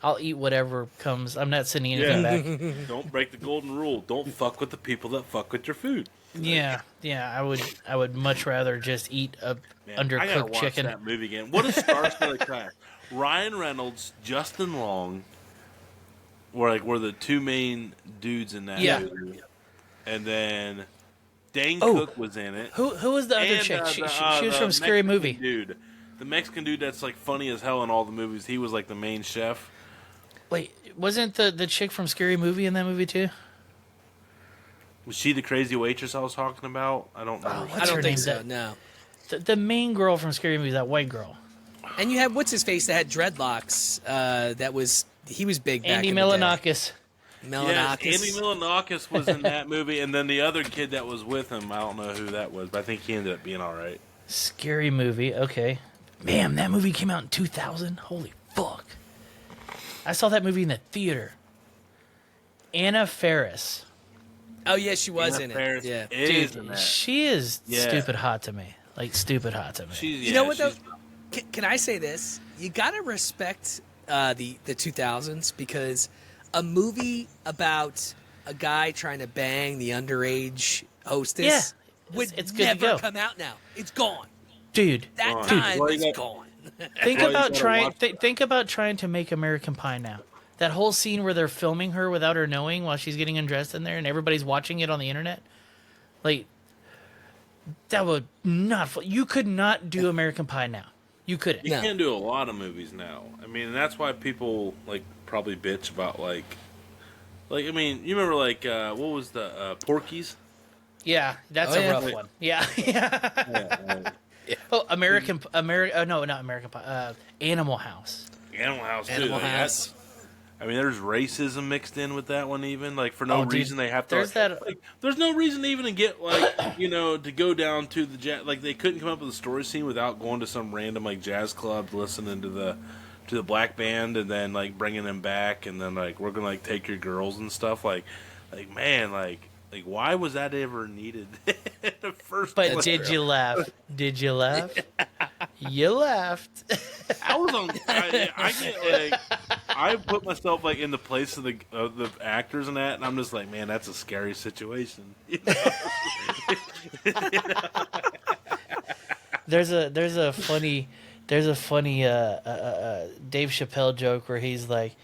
I'll eat whatever comes. I'm not sending anything back. Don't break the golden rule. Don't fuck with the people that fuck with your food. Yeah. I would much rather just eat a Man, I gotta undercooked watch chicken. that movie again. What a star-studded cast! Ryan Reynolds, Justin Long, were the two main dudes in that movie, and then Dane Cook was in it. Who was the other And, chick? She was the from Scary Mexican Movie. Dude, the Mexican dude that's like funny as hell in all the movies. He was like the main chef. Wait, wasn't the chick from Scary Movie in that movie too? Was she the crazy waitress I was talking about? I don't know. Oh, I what's her don't think name? so. No. The main girl from Scary Movie, that white girl. And you had what's his face that had dreadlocks. He was big. Back Andy in the Milonakis. day. Milonakis. Yes, Andy Milonakis was in that movie, and then the other kid that was with him, I don't know who that was, but I think he ended up being all right. Scary Movie. Okay. Man, that movie came out in 2000. Holy fuck. I saw that movie in the theater. Anna Faris. Oh yeah, she was Anna in Faris it. Yeah. is in Dude, that. she is Yeah. stupid hot to me. Like, stupid hot to me. You know what though? Can I say this? You gotta respect the 2000s because a movie about a guy trying to bang the underage hostess would it's good to never go. come out now. It's gone. Dude. That Dude, time well, is you gone. Think Well, about you gotta trying. watch Think about trying to make American Pie now. That whole scene where they're filming her without her knowing while she's getting undressed in there, and everybody's watching it on the internet. Like, that would not. You could not do American Pie now. You couldn't. You can't do a lot of movies now. I mean, and that's why people like probably bitch about like I mean, you remember like what was the Porky's? Yeah, that's Oh, a yeah. rough one. Yeah. Oh, no, not American Pie. Animal House. Animal House too. Animal Like, House. I mean, there's racism mixed in with that one, even like for no Oh, dude, reason they have to. there's that- Like, there's no reason even to get like to go down to the like they couldn't come up with a story scene without going to some random like jazz club, listening to the black band, and then like bringing them back, and then like we're gonna like take your girls and stuff. Like man, like why was that ever needed in the first But place? did you laugh? Did you laugh? You laughed. I was on. I get like I put myself like in the place of the actors and that, and I'm just like, man, that's a scary situation. You know? There's a funny Dave Chappelle joke where he's like,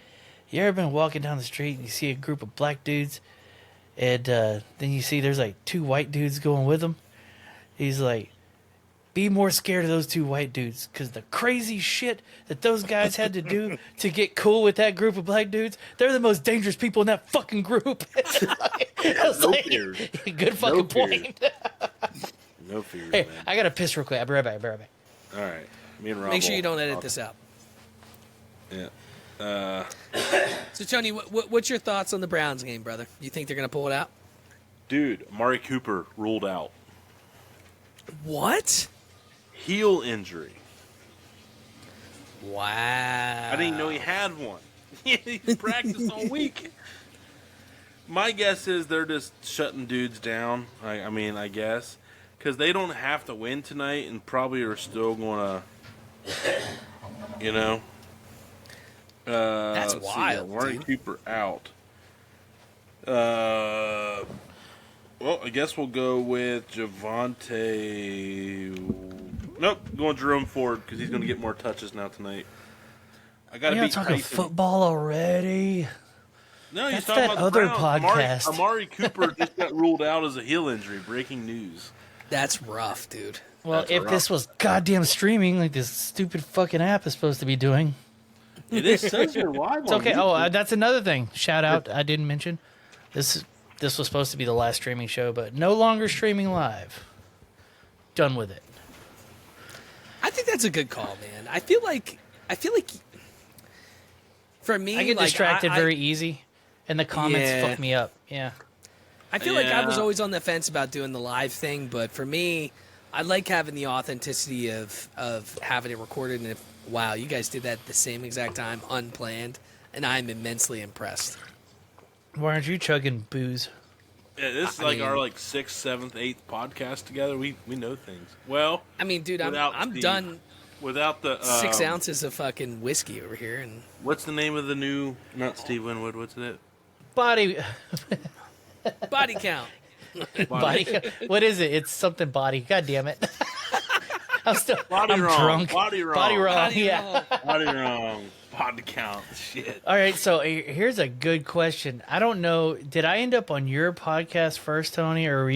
you ever been walking down the street and you see a group of black dudes, and then you see there's like two white dudes going with them? He's like, be more scared of those two white dudes, because the crazy shit that those guys had to do to get cool with that group of black dudes, they're the most dangerous people in that fucking group. Fears. Good fucking point. No fears, Hey, man. I gotta piss real quick. I'll be right back. All right. Me and Rob Make sure you will don't edit talk. this out. Yeah. So, Tony, what's your thoughts on the Browns game, brother? You think they're going to pull it out? Dude, Amari Cooper ruled out. What? Heel injury. Wow. I didn't even know he had one. He practiced all week. My guess is they're just shutting dudes down. I guess. Because they don't have to win tonight and probably are still going to, That's let's see, wild, Amari dude. Cooper out. Well, I guess we'll go with Javante. Nope, going Jerome Ford because he's going to get more touches now tonight. I got to You're beat talking Tyson. football already. No, That's he's talking that about the other Browns. podcast. Amari Cooper just got ruled out as a heel injury. Breaking news. That's rough, dude. Well, That's if rough. this was goddamn streaming like this stupid fucking app is supposed to be doing. It is says you're live. It's okay. Oh, that's another thing. Shout out. I didn't mention. This was supposed to be the last streaming show, but no longer streaming live. Done with it. I think that's a good call, man. I feel like for me, I get like, distracted I- very easy, and the comments Yeah. fuck me up. Yeah. I feel like I was Yeah. always on the fence about doing the live thing, but for me, I like having the authenticity of having it recorded. And wow, you guys did that at the same exact time, unplanned, and I'm immensely impressed. Why aren't you chugging booze? Yeah, this is I like mean- our 6th, 7th, 8th podcast together. We know things. Well, I mean, dude, without I'm Steve. done. Without the 6 ounces of fucking whiskey over here, and What's the name of the new? Not Steve Winwood. What's it? Body. body count. Body. What is it? It's something body. God damn it. I'm Body wrong. drunk. Body wrong. Body wrong. Body Yeah. roll. Body wrong. Body count. Shit. All right. So here's a good question. I don't know. Did I end up on your podcast first, Tony, or were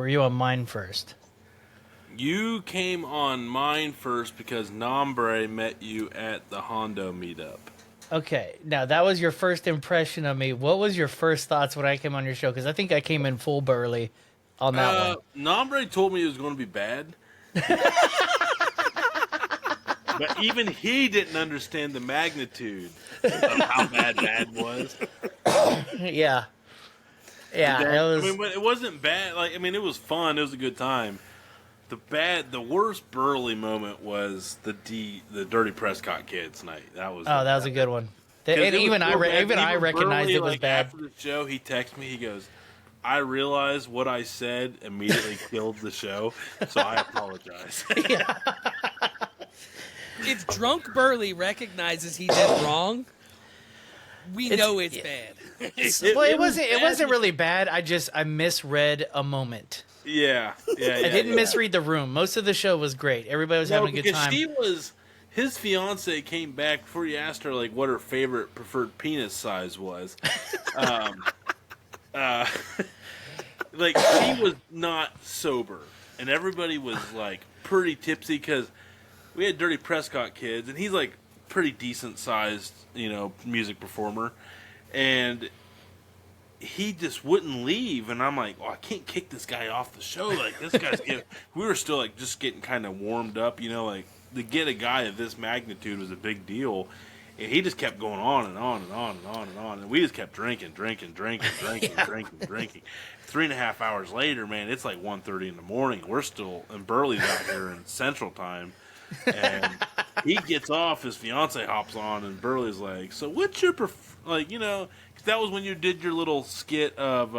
you on mine first? You came on mine first because Nombre met you at the Hondo meetup. Okay. Now that was your first impression of me. What was your first thoughts when I came on your show? Because I think I came in full Burley on that one. Nombre told me it was going to be bad. But even he didn't understand the magnitude of how bad was. Yeah. Yeah. It was. I mean, it wasn't bad. It was fun. It was a good time. The worst Burley moment was the Dirty Prescott kids night. That was. Oh, that was a good one. 'Cause And it was even so bad. I recognized Burley, it was bad. After the show, he texted me. He goes, "I realized what I said immediately killed the show, so I apologize." If drunk Burley recognizes he did wrong, we know it's bad. Well, it wasn't really bad. I misread a moment. Yeah. I didn't misread the room. Most of the show was great. Everybody was having a good time. His fiance came back before he asked her what her favorite preferred penis size was. She was not sober, and everybody was pretty tipsy because we had Dirty Prescott kids, and he's pretty decent sized, music performer, and he just wouldn't leave, and I'm like, I can't kick this guy off the show. This guy's we were still just getting kind of warmed up, to get a guy of this magnitude was a big deal. And he just kept going on and on and on and on and on. And we just kept drinking. 3.5 hours later, man, it's 1:30 in the morning. We're still, and Burley's out here in Central Time. And he gets off, his fiance hops on, and Burley's like, so what's your, 'cause that was when you did your little skit of,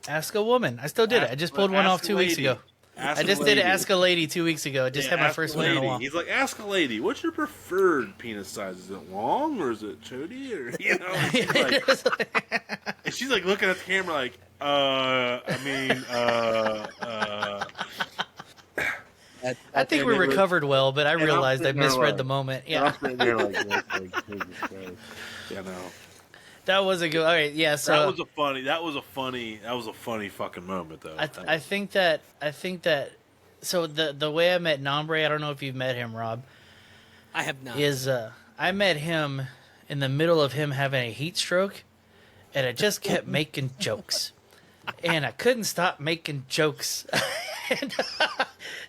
Ask a woman. I still did it. I just pulled one off 2 weeks ago. I just did Ask a Lady 2 weeks ago. I just had my first one in a while. He's like, ask a lady, what's your preferred penis size? Is it long or is it chody? Or and she's looking at the camera I think we recovered well, but I I'm realized I sitting there misread like- the moment. I'm Yeah, sitting there Jesus Christ. that was a good. All right, yeah. So that was a funny fucking moment though. I think that So the way I met Nombre, I don't know if you've met him, Rob. I have not. Is I met him in the middle of him having a heat stroke, and I just kept making jokes, and I couldn't stop making jokes. and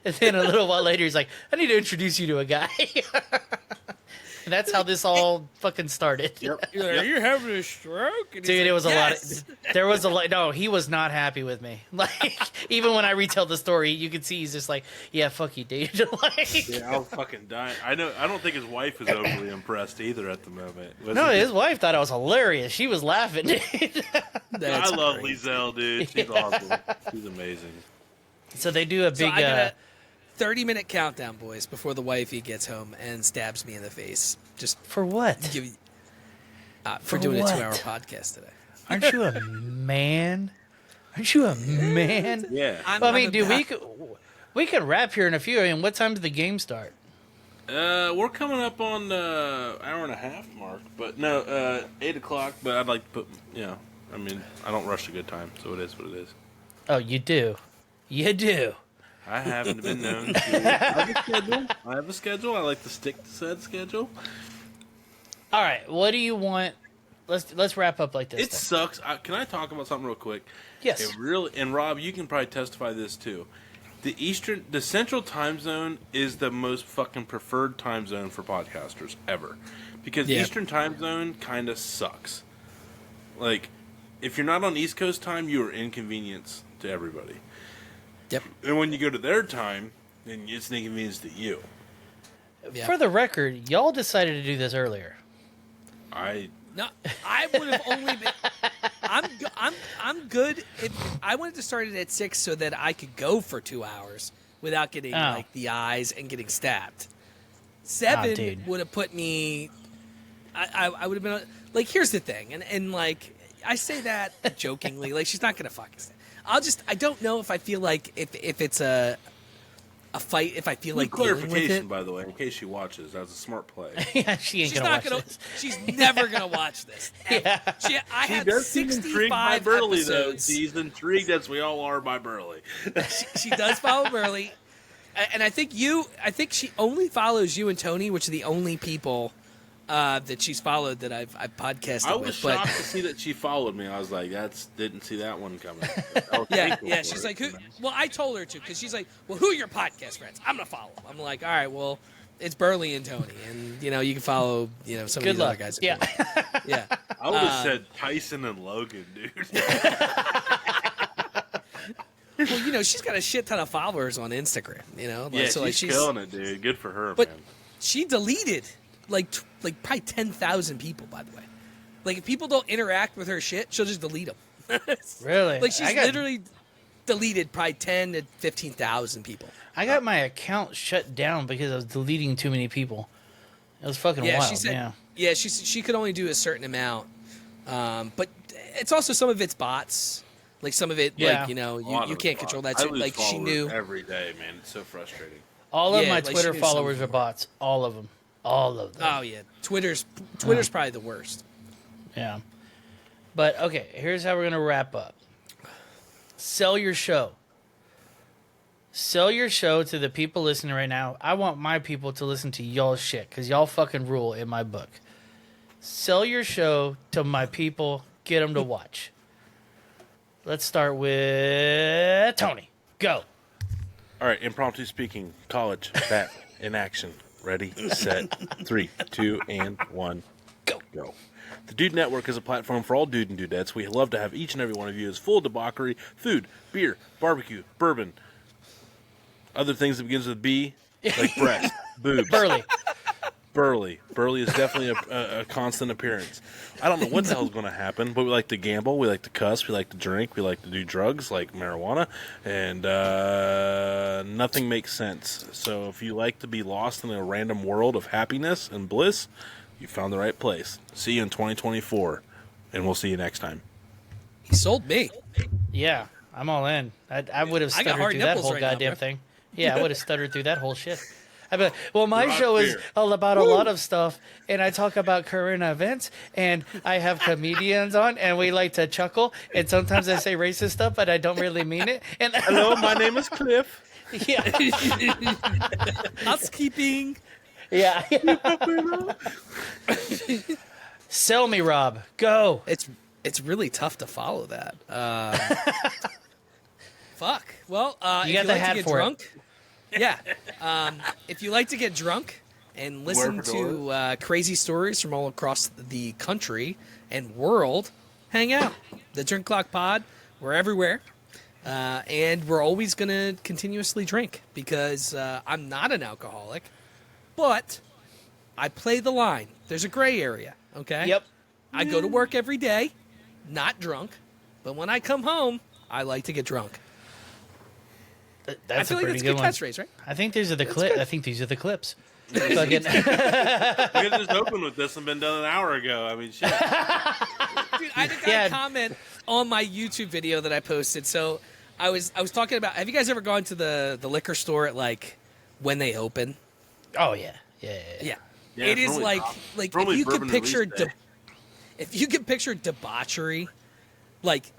then a little while later, he's like, "I need to introduce you to a guy." And that's how this all fucking started. Yep. You're having a stroke? And Dude, like, it was yes. a lot. There was a lot. No, he was not happy with me. Like, even when I retell the story, you can see he's just like, "Yeah, fuck you, dude." Like, Yeah, I was fucking dying. I don't think his wife is overly impressed either at the moment. no, his wife thought I was hilarious. She was laughing, dude. I love Lizelle, dude. She's awesome. She's amazing. So they do a big. So I got a 30-minute countdown, boys, before the wifey gets home and stabs me in the face. Just for what? For doing a 2-hour podcast today. Aren't you a man? Aren't you a man? Yeah. I mean, dude, we could wrap here in a few. I mean, what time did the game start? We're coming up on hour and a half mark, but no, 8 o'clock. But I'd like to put, I mean, I don't rush a good time, so it is what it is. Oh, you do. You do. I haven't been known to have a schedule. I have a schedule. I like to stick to said schedule. All right. What do you want? Let's wrap up like this. It sucks. Can I talk about something real quick? Yes. It really, and Rob, you can probably testify to this too. The Central Time Zone is the most fucking preferred time zone for podcasters ever, because Eastern Time Zone kind of sucks. Like, if you're not on East Coast time, you are inconvenience to everybody. Yep. And when you go to their time, then it's an inconvenience to you. Yeah. For the record, y'all decided to do this earlier. No, I would have only been. I'm good. I wanted to start it at 6 so that I could go for 2 hours without getting like the eyes and getting stabbed. 7 would have put me. I would have been like. Here's the thing, and like I say that jokingly. Like, she's not gonna fucking stab. I don't know if I feel like if it's a fight, if I feel like clarification, dealing with it. by the way, in case she watches, that was a smart play. Yeah, she's not gonna. She's never gonna watch this. Yeah. I have does seem intrigued by 65 Burley, episodes. though. She's intrigued, as we all are, by Burley. She does follow Burley, and I think she only follows you and Tony, which are the only people that she's followed that I've podcasted I with. was shocked to see that she followed me. I was like, didn't see that one coming. Yeah. She's like, who? Well, I told her to, because she's like, well, who are your podcast friends? I'm gonna follow them. I'm like, all right, well, it's Burley and Tony, and you can follow some of the other guys. Yeah. Yeah. I would have said Tyson and Logan, dude. Well, she's got a shit ton of followers on Instagram. She's killing it, dude. Good for her, but man. She deleted like probably 10,000 people, by the way. Like, if people don't interact with her shit, she'll just delete them. Really? Like, she's literally deleted probably 10 to 15,000 people. I got my account shut down because I was deleting too many people. It was fucking wild. She said, she could only do a certain amount. But it's also, some of it's bots. Like, some of it, you can't control that shit. Like, she knew. Every day, man. It's so frustrating. All of my Twitter followers are bots. All of them. All of them. Oh, yeah. Twitter's probably the worst. Yeah. But, okay, here's how we're going to wrap up. Sell your show. Sell your show to the people listening right now. I want my people to listen to y'all's shit, because y'all fucking rule in my book. Sell your show to my people. Get them to watch. Let's start with Tony. Go. All right, impromptu speaking, college, bat, in action. Ready, set, 3, 2, and 1, go. The Dude Network is a platform for all dude and dudettes. We love to have each and every one of you as full of debauchery, food, beer, barbecue, bourbon, other things that begins with B, like breast, boobs. Burley. Burley is definitely a constant appearance. I don't know what the hell's going to happen, but we like to gamble, we like to cuss, we like to drink, we like to do drugs like marijuana, and nothing makes sense. So if you like to be lost in a random world of happiness and bliss, you found the right place. See you in 2024, and we'll see you next time. He sold me. Yeah, I'm all in. I would have stuttered through that whole goddamn thing. Yeah, I would have stuttered through that whole shit. I'd be like, well, my show is all about a lot of stuff, and I talk about current events, and I have comedians on, and we like to chuckle, and sometimes I say racist stuff, but I don't really mean it. And hello, my name is Cliff. Yeah. Housekeeping. Yeah. Sell me, Rob. Go. It's really tough to follow that. Fuck. Well, You if got you the like hat to get for it. drunk, yeah. If you like to get drunk and listen to crazy stories from all across the country and world, hang out. The Drink Clock Pod. We're everywhere. And we're always going to continuously drink because I'm not an alcoholic, but I play the line. There's a gray area, okay? Yep. I go to work every day, not drunk, but when I come home, I like to get drunk. That's I feel a like pretty that's a good good one. catchchphrase, right? I think these are the clips. I think these are the clips. Fucking- We could have just opened with this and been done an hour ago. I mean, shit. Dude, I had a guy comment on my YouTube video that I posted. So I was talking about. Have you guys ever gone to the liquor store at like when they open? Oh yeah. Yeah. Yeah, It is probably like not. if Probably you could bourbon picture release day. if you could picture debauchery, like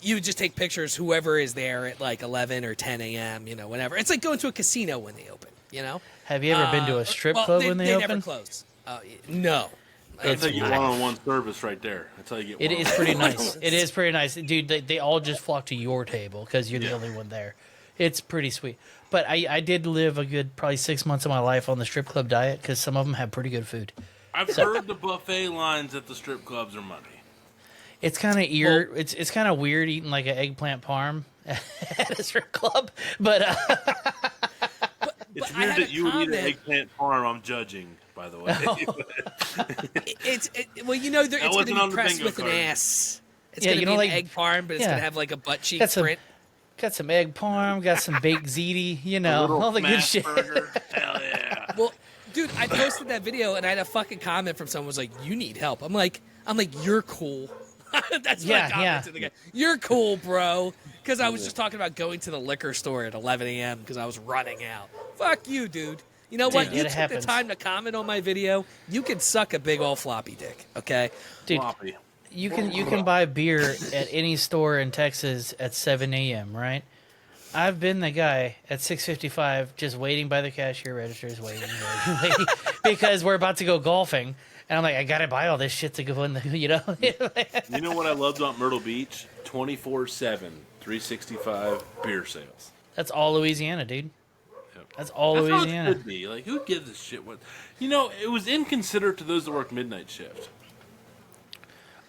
you would just take pictures whoever is there at like 11 or 10 a.m. You know, whenever. It's like going to a casino when they open. You know. Have you ever been to a strip club when they open? never close. No. It's That's like you nice. one-on-one service right there. That's how you get. It is one-on-one. pretty nice. It is pretty nice, dude. They all just flock to your table because you're the only one there. It's pretty sweet. But I did live a good probably 6 months of my life on the strip club diet because some of them have pretty good food. I've heard the buffet lines at the strip clubs are money. It's kind of it's kind of weird eating like an eggplant parm at a strip club, but It's I weird had that a you would eat an comment. eggplant farm. I'm judging, by the way. Well, you know, it's going wasn't to on be the pressed bingo with an card. ass. It's Yeah, going to you be know, an like- egg parm, but it's yeah. going to have like a butt cheek got some print. got some egg parm, got some baked ziti, you A know, little all the good smash shit. burger. Hell yeah. Well, dude, I posted that video and I had a fucking comment from someone who was like, "You need help." I'm like, you're cool. That's what I commented to the guy. You're cool, bro. Because I was just talking about going to the liquor store at 11 a.m. because I was running out. Fuck you, dude. You know what? Dude, You it took happens. the time to comment on my video. You can suck a big old floppy dick, okay? Dude, Floppy. you can buy beer at any store in Texas at 7 a.m., right? I've been the guy at 6:55 just waiting by the cashier registers, waiting, because we're about to go golfing, and I'm like, I gotta buy all this shit to go in the, you know. You know what I loved about Myrtle Beach? 24/7, 365 beer sales. That's all Louisiana, dude. Yep. That's all That's how it Louisiana. should be. Like, who gives a shit what? You know, it was inconsiderate to those that work midnight shift.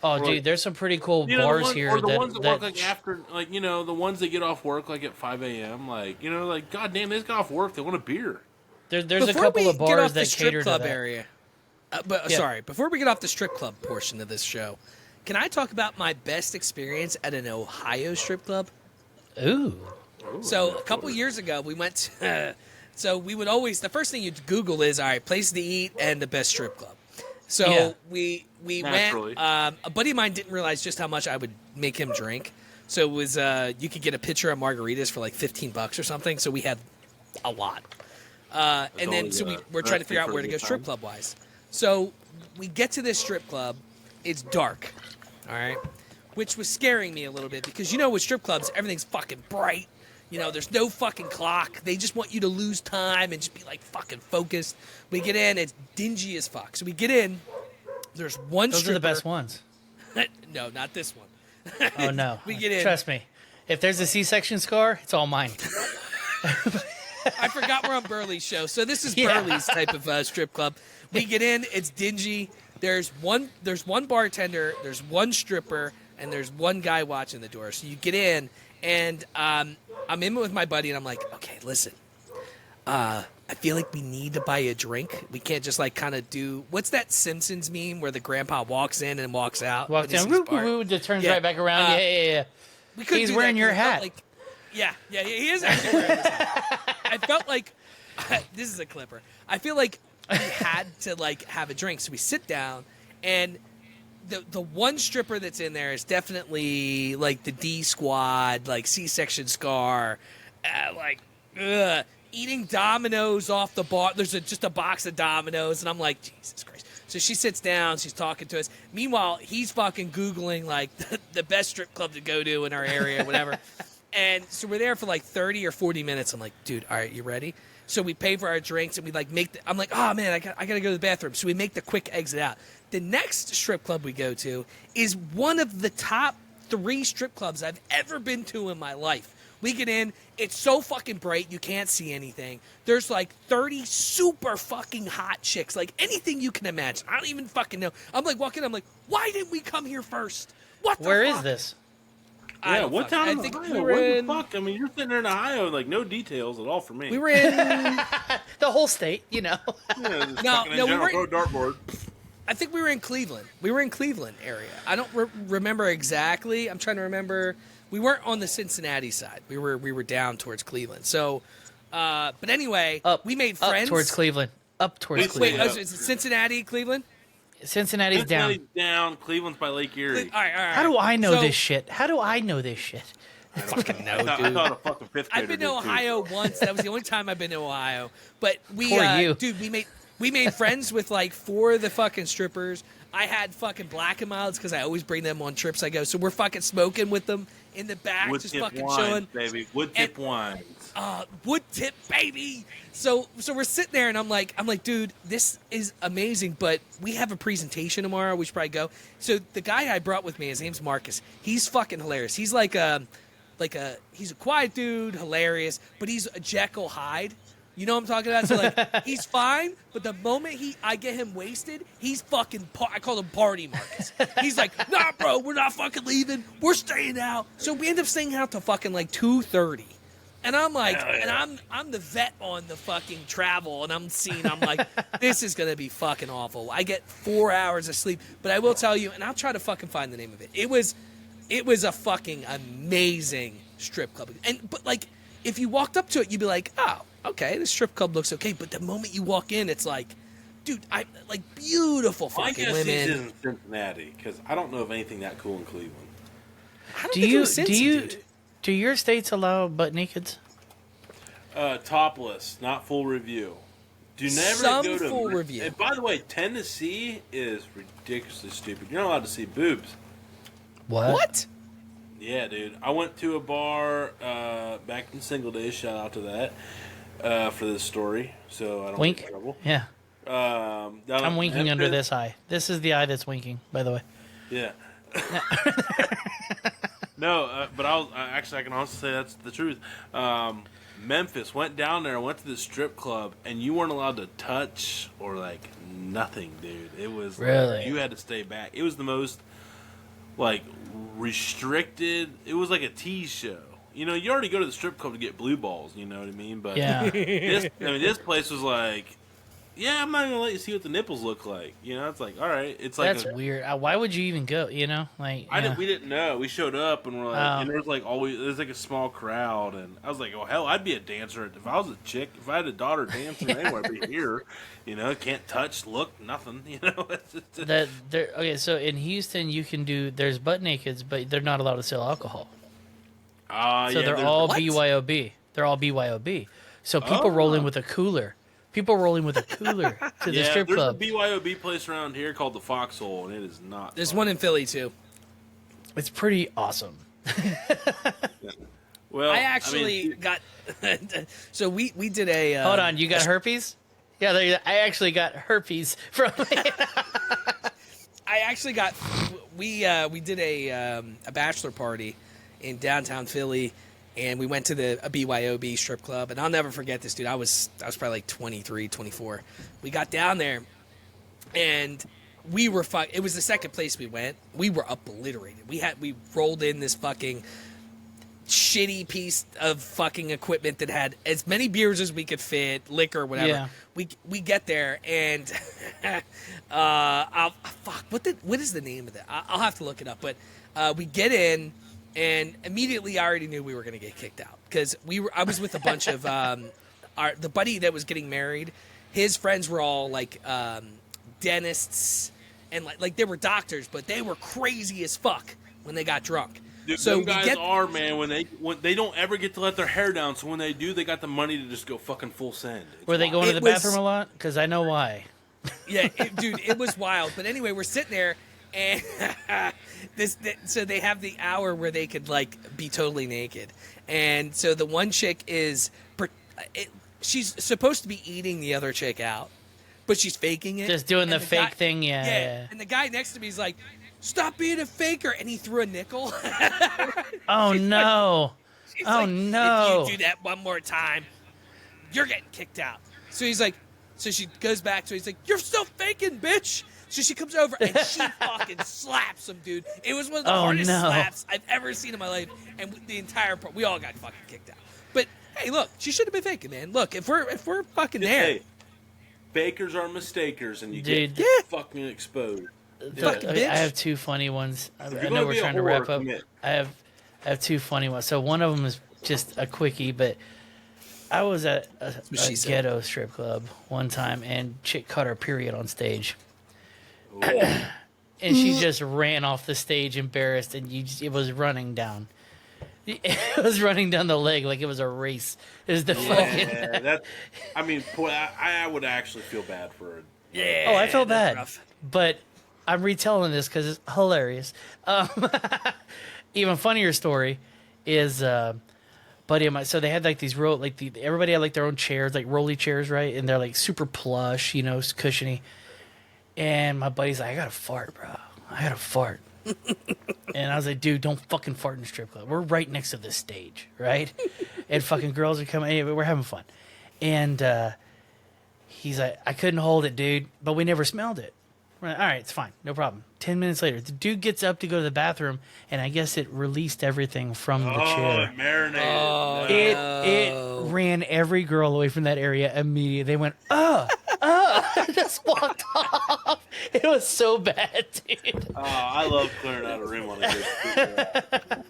Oh, Or, dude, there's some pretty cool You know, bars the one, here or the that, ones that work like after, like, you know, the ones that get off work like at 5 a.m. Like, you know, like, goddamn, they just got off work. They want a beer. there's a Before couple we of get bars off the that strip cater to club that. area, Yeah. sorry, before we get off the strip club portion of this show, can I talk about my best experience at an Ohio strip club? Ooh. So a couple years ago, we went. So we would always, the first thing you'd Google is, all right, place to eat and the best strip club. So Yeah. we Naturally. went. A buddy of mine didn't realize just how much I would make him drink. So it was you could get a pitcher of margaritas for like $15 or something. So we had a lot. And then always, so we're trying to figure out for a where to good go strip time. club wise. So we get to this strip club. It's dark. All right. Which was scaring me a little bit because, you know, with strip clubs, everything's fucking bright. You know, there's no fucking clock. They just want you to lose time and just be like fucking focused. We get in, it's dingy as fuck. So we get in, there's one Those stripper. are the best ones. No, not this one. Oh no. We get in. Trust me. If there's a C-section scar, it's all mine. I forgot we're on Burley's show. So this is Yeah. Burley's type of strip club. We get in, it's dingy. There's one bartender, there's one stripper, and there's one guy watching the door. So you get in, and I'm in with my buddy, and I'm like, okay, listen. I feel like we need to buy a drink. We can't just like kind of do what's that Simpsons meme where the grandpa walks in and walks out. Walks when he down, sees woo, Bart? woo, woo, just turns Yeah. right back around. Yeah. We couldn't He's do wearing that your 'cause I felt hat. Like, yeah, he is actually wearing his hat. I felt like this is a clipper. I feel like we had to like have a drink, so we sit down, and the one stripper that's in there is definitely like the D squad, like C-section scar, eating Dominoes off the bar. There's just a box of Dominoes, and I'm like, Jesus Christ. So she sits down, she's talking to us. Meanwhile, he's fucking Googling like the best strip club to go to in our area, whatever. And so we're there for like 30 or 40 minutes. I'm like, dude, all right, you ready? So we pay for our drinks and we like I'm like, oh man, I got to go to the bathroom. So we make the quick exit out. The next strip club we go to is one of the top 3 strip clubs I've ever been to in my life. We get in, it's so fucking bright, you can't see anything. There's like 30 super fucking hot chicks, like anything you can imagine. I don't even fucking know. I'm like walking, I'm like, why didn't we come here first? What the Where fuck? is this? Yeah, what town in think Ohio? we were What in- the fuck? I mean, you're sitting there in Ohio, like, no details at all for me. We were in, The whole state, you know. Yeah, just No, fucking in no, we general, were- throw a dartboard. I think we were in Cleveland. We were in Cleveland area. I don't remember exactly. I'm trying to remember. We weren't on the Cincinnati side. We were down towards Cleveland. So, but anyway, we made friends. Up towards Cleveland. Up towards Wait, Cleveland. is it Cincinnati, Cleveland? Cincinnati's down. Cincinnati's down. Cleveland's by Lake Erie. All right. How do I know So- this shit? How do I know this shit? Fucking no, I dude. thought a fucking fifth grader I've been did, to too. Ohio once. That was the only time I've been to Ohio. But we, Poor you. dude, we made friends with like 4 of the fucking strippers. I had fucking Black and Milds because I always bring them on trips I go. So we're fucking smoking with them in the back, Wood just tip fucking wines, chilling. baby. Wood tip wines. Wood tip, baby. So we're sitting there, and I'm like, dude, this is amazing, but we have a presentation tomorrow. We should probably go. So the guy I brought with me, his name's Marcus. He's fucking hilarious. He's he's a quiet dude, hilarious, but he's a Jekyll Hyde. You know what I'm talking about? So like, he's fine, but the moment I get him wasted, he's fucking. I call him Party Marcus. He's like, nah, bro, we're not fucking leaving. We're staying out. So we end up staying out till fucking like 2:30. And I'm like, and I'm the vet on the fucking travel, and I'm like, this is gonna be fucking awful. I get 4 hours of sleep, but I will tell you, and I'll try to fucking find the name of it. It was a fucking amazing strip club, but like, if you walked up to it, you'd be like, oh, okay, this strip club looks okay. But the moment you walk in, it's like, dude, I like beautiful I fucking guess he's women. in Cincinnati because I don't know of anything that cool in Cleveland. I don't think it was Cincy, dude. Do your states allow butt nakeds? Topless, not full review. Do never Some go to full review. And by the way, Tennessee is ridiculously stupid. You're not allowed to see boobs. What? Yeah, dude. I went to a bar back in Single Days. Shout out to that for this story, so I don't Wink. get in trouble. Yeah. Down I'm in winking under Memphis. this eye. This is the eye that's winking, by the way. Yeah. No, but I can honestly say that's the truth. Memphis, went down there, went to the strip club, and you weren't allowed to touch or like nothing, dude. It was Really? like, you had to stay back. It was the most like restricted. It was like a tease show. You know, you already go to the strip club to get blue balls. You know what I mean? But Yeah. this place was like, yeah, I'm not gonna let you see what the nipples look like. You know, it's like, all right, it's like That's weird. Why would you even go? You know, like yeah. we didn't know. We showed up and we're like, and there was like there's like a small crowd, and I was like, oh hell, I'd be a dancer if I was a chick. If I had a daughter dancing anywhere, I'd be here. You know, can't touch, look, nothing. You know, it's just, that there. Okay, so in Houston, you can do. There's butt nakeds, but they're not allowed to sell alcohol. So yeah, they're all BYOB. They're all BYOB. So people roll in with a cooler. People rolling with a cooler to the strip club. There's a BYOB place around here called the Foxhole, and it is not. There's fun. one in Philly too. It's pretty awesome. Well, I actually got. So we did a. Hold on, you got herpes? Yeah, I actually got herpes from. I actually got. We did a bachelor party in downtown Philly, and we went to a BYOB strip club, and I'll never forget this, dude. I was probably like 23, 24. We got down there, and we were it was the second place we went. We were obliterated. We rolled in this fucking shitty piece of fucking equipment that had as many beers as we could fit, liquor, whatever. Yeah. We get there, and what is the name of that? I'll have to look it up. But we get in, and immediately I already knew we were going to get kicked out because I was with a bunch of the buddy that was getting married. His friends were all like dentists, and like they were doctors, but they were crazy as fuck when they got drunk. Dude, So them guys are, man, when they don't ever get to let their hair down, so when they do, they got the money to just go fucking full send. Were they going to the It was- bathroom a lot? Because I know why. Yeah, dude, it was wild. But anyway, we're sitting there, And so they have the hour where they could like be totally naked, and so the one chick she's supposed to be eating the other chick out, but she's faking it, just doing the fake thing. Yeah. And the guy next to me is like, "Stop being a faker," and he threw a nickel. Oh no! Oh no! If you do that one more time, you're getting kicked out. So he's like, so she goes back to, he's like, "You're still faking, bitch." So she comes over and she fucking slaps him, dude. It was one of the hardest slaps I've ever seen in my life, and the entire we all got fucking kicked out. But hey, look, she should have been faking, man. Look, if we're fucking there, hey, fakers are mistakers, and you get fucking exposed. Fucking bitch. I have two funny ones. I know we're trying to wrap up. I have two funny ones. So one of them is just a quickie, but I was at a ghetto strip club one time, and chick caught her period on stage. And she just ran off the stage embarrassed, and it was running down. It was running down the leg like it was a race. It was the fucking. I mean, boy, I would actually feel bad for her. Yeah. Oh, I felt bad, but I'm retelling this because it's hilarious. Even funnier story is buddy of mine. So they had like these everybody had like their own chairs, like rolly chairs, right? And they're like super plush, cushiony. And my buddy's like, "I gotta fart, bro. I gotta fart." And I was like, "Dude, don't fucking fart in the strip club. We're right next to the stage, right?" And fucking girls are coming. Hey, we're having fun. And he's like, "I couldn't hold it, dude, but we never smelled it." We're like, "All right, it's fine. No problem." 10 minutes later, the dude gets up to go to the bathroom, and I guess it released everything from the chair. It marinated. Oh, It ran every girl away from that area immediately. They went, just walked off. It was so bad, dude. Oh, I love clearing out a room on a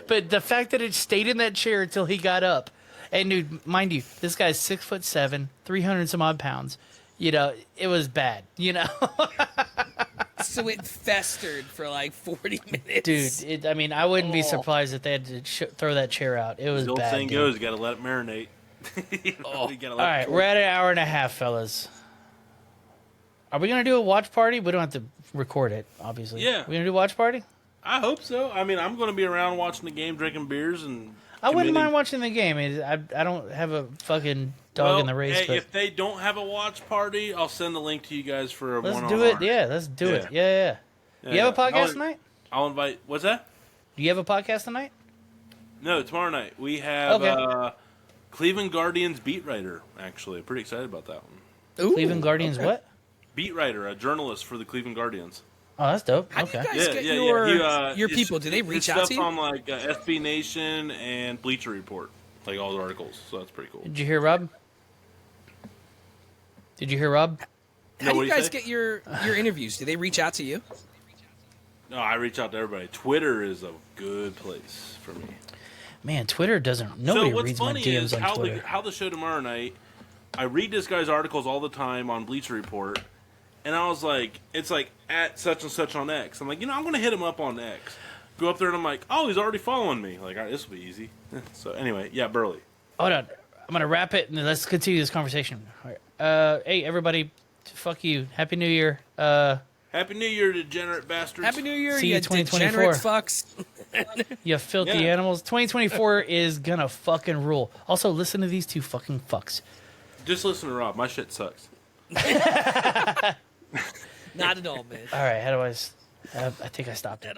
But the fact that it stayed in that chair until he got up, and dude, mind you, this guy's 6'7", 300 some odd pounds. It was bad. So it festered for like 40 minutes. Dude, I wouldn't be surprised if they had to throw that chair out. It was bad. The old bad. saying goes, you got to let it marinate. All right, we're at an hour and a half, fellas. Are we going to do a watch party? We don't have to record it, obviously. Yeah. We going to do a watch party? I hope so. I'm going to be around watching the game, drinking beers, and I wouldn't mind watching the game. I don't have a fucking dog in the race. Hey, but if they don't have a watch party, I'll send the link to you guys for a one-on-one. Let's do it. Yeah, let's do it. Yeah. You have a podcast tonight? I'll invite. What's that? Do you have a podcast tonight? No, tomorrow night. We have Cleveland Guardians beat writer, actually. Pretty excited about that one. Ooh, Cleveland Guardians what? Beat writer, a journalist for the Cleveland Guardians. Oh, that's dope. How do you guys get your people? Do they reach out to you? Stuff on like SB Nation and Bleacher Report, like all the articles. So that's pretty cool. Did you hear Rob? How do you guys get your interviews? Do they reach out to you? No, I reach out to everybody. Twitter is a good place for me. Man, Twitter doesn't. Nobody reads my DMs on Twitter. How the show tomorrow night. I read this guy's articles all the time on Bleacher Report, and I was like, it's like at such and such on X. I'm like, I'm going to hit him up on X. Go up there and I'm like, oh, he's already following me. Like, all right, this will be easy. So anyway, yeah, Burley. Hold on, I'm going to wrap it and then let's continue this conversation. All right. Hey, everybody, fuck you. Happy New Year. Happy New Year, degenerate bastards. Happy New Year, See you you 2024. degenerate fucks. You filthy animals. 2024 is gonna fucking rule. Also, listen to these two fucking fucks. Just listen to Rob. My shit sucks. Not at all, man. All right, how do I think I stopped it.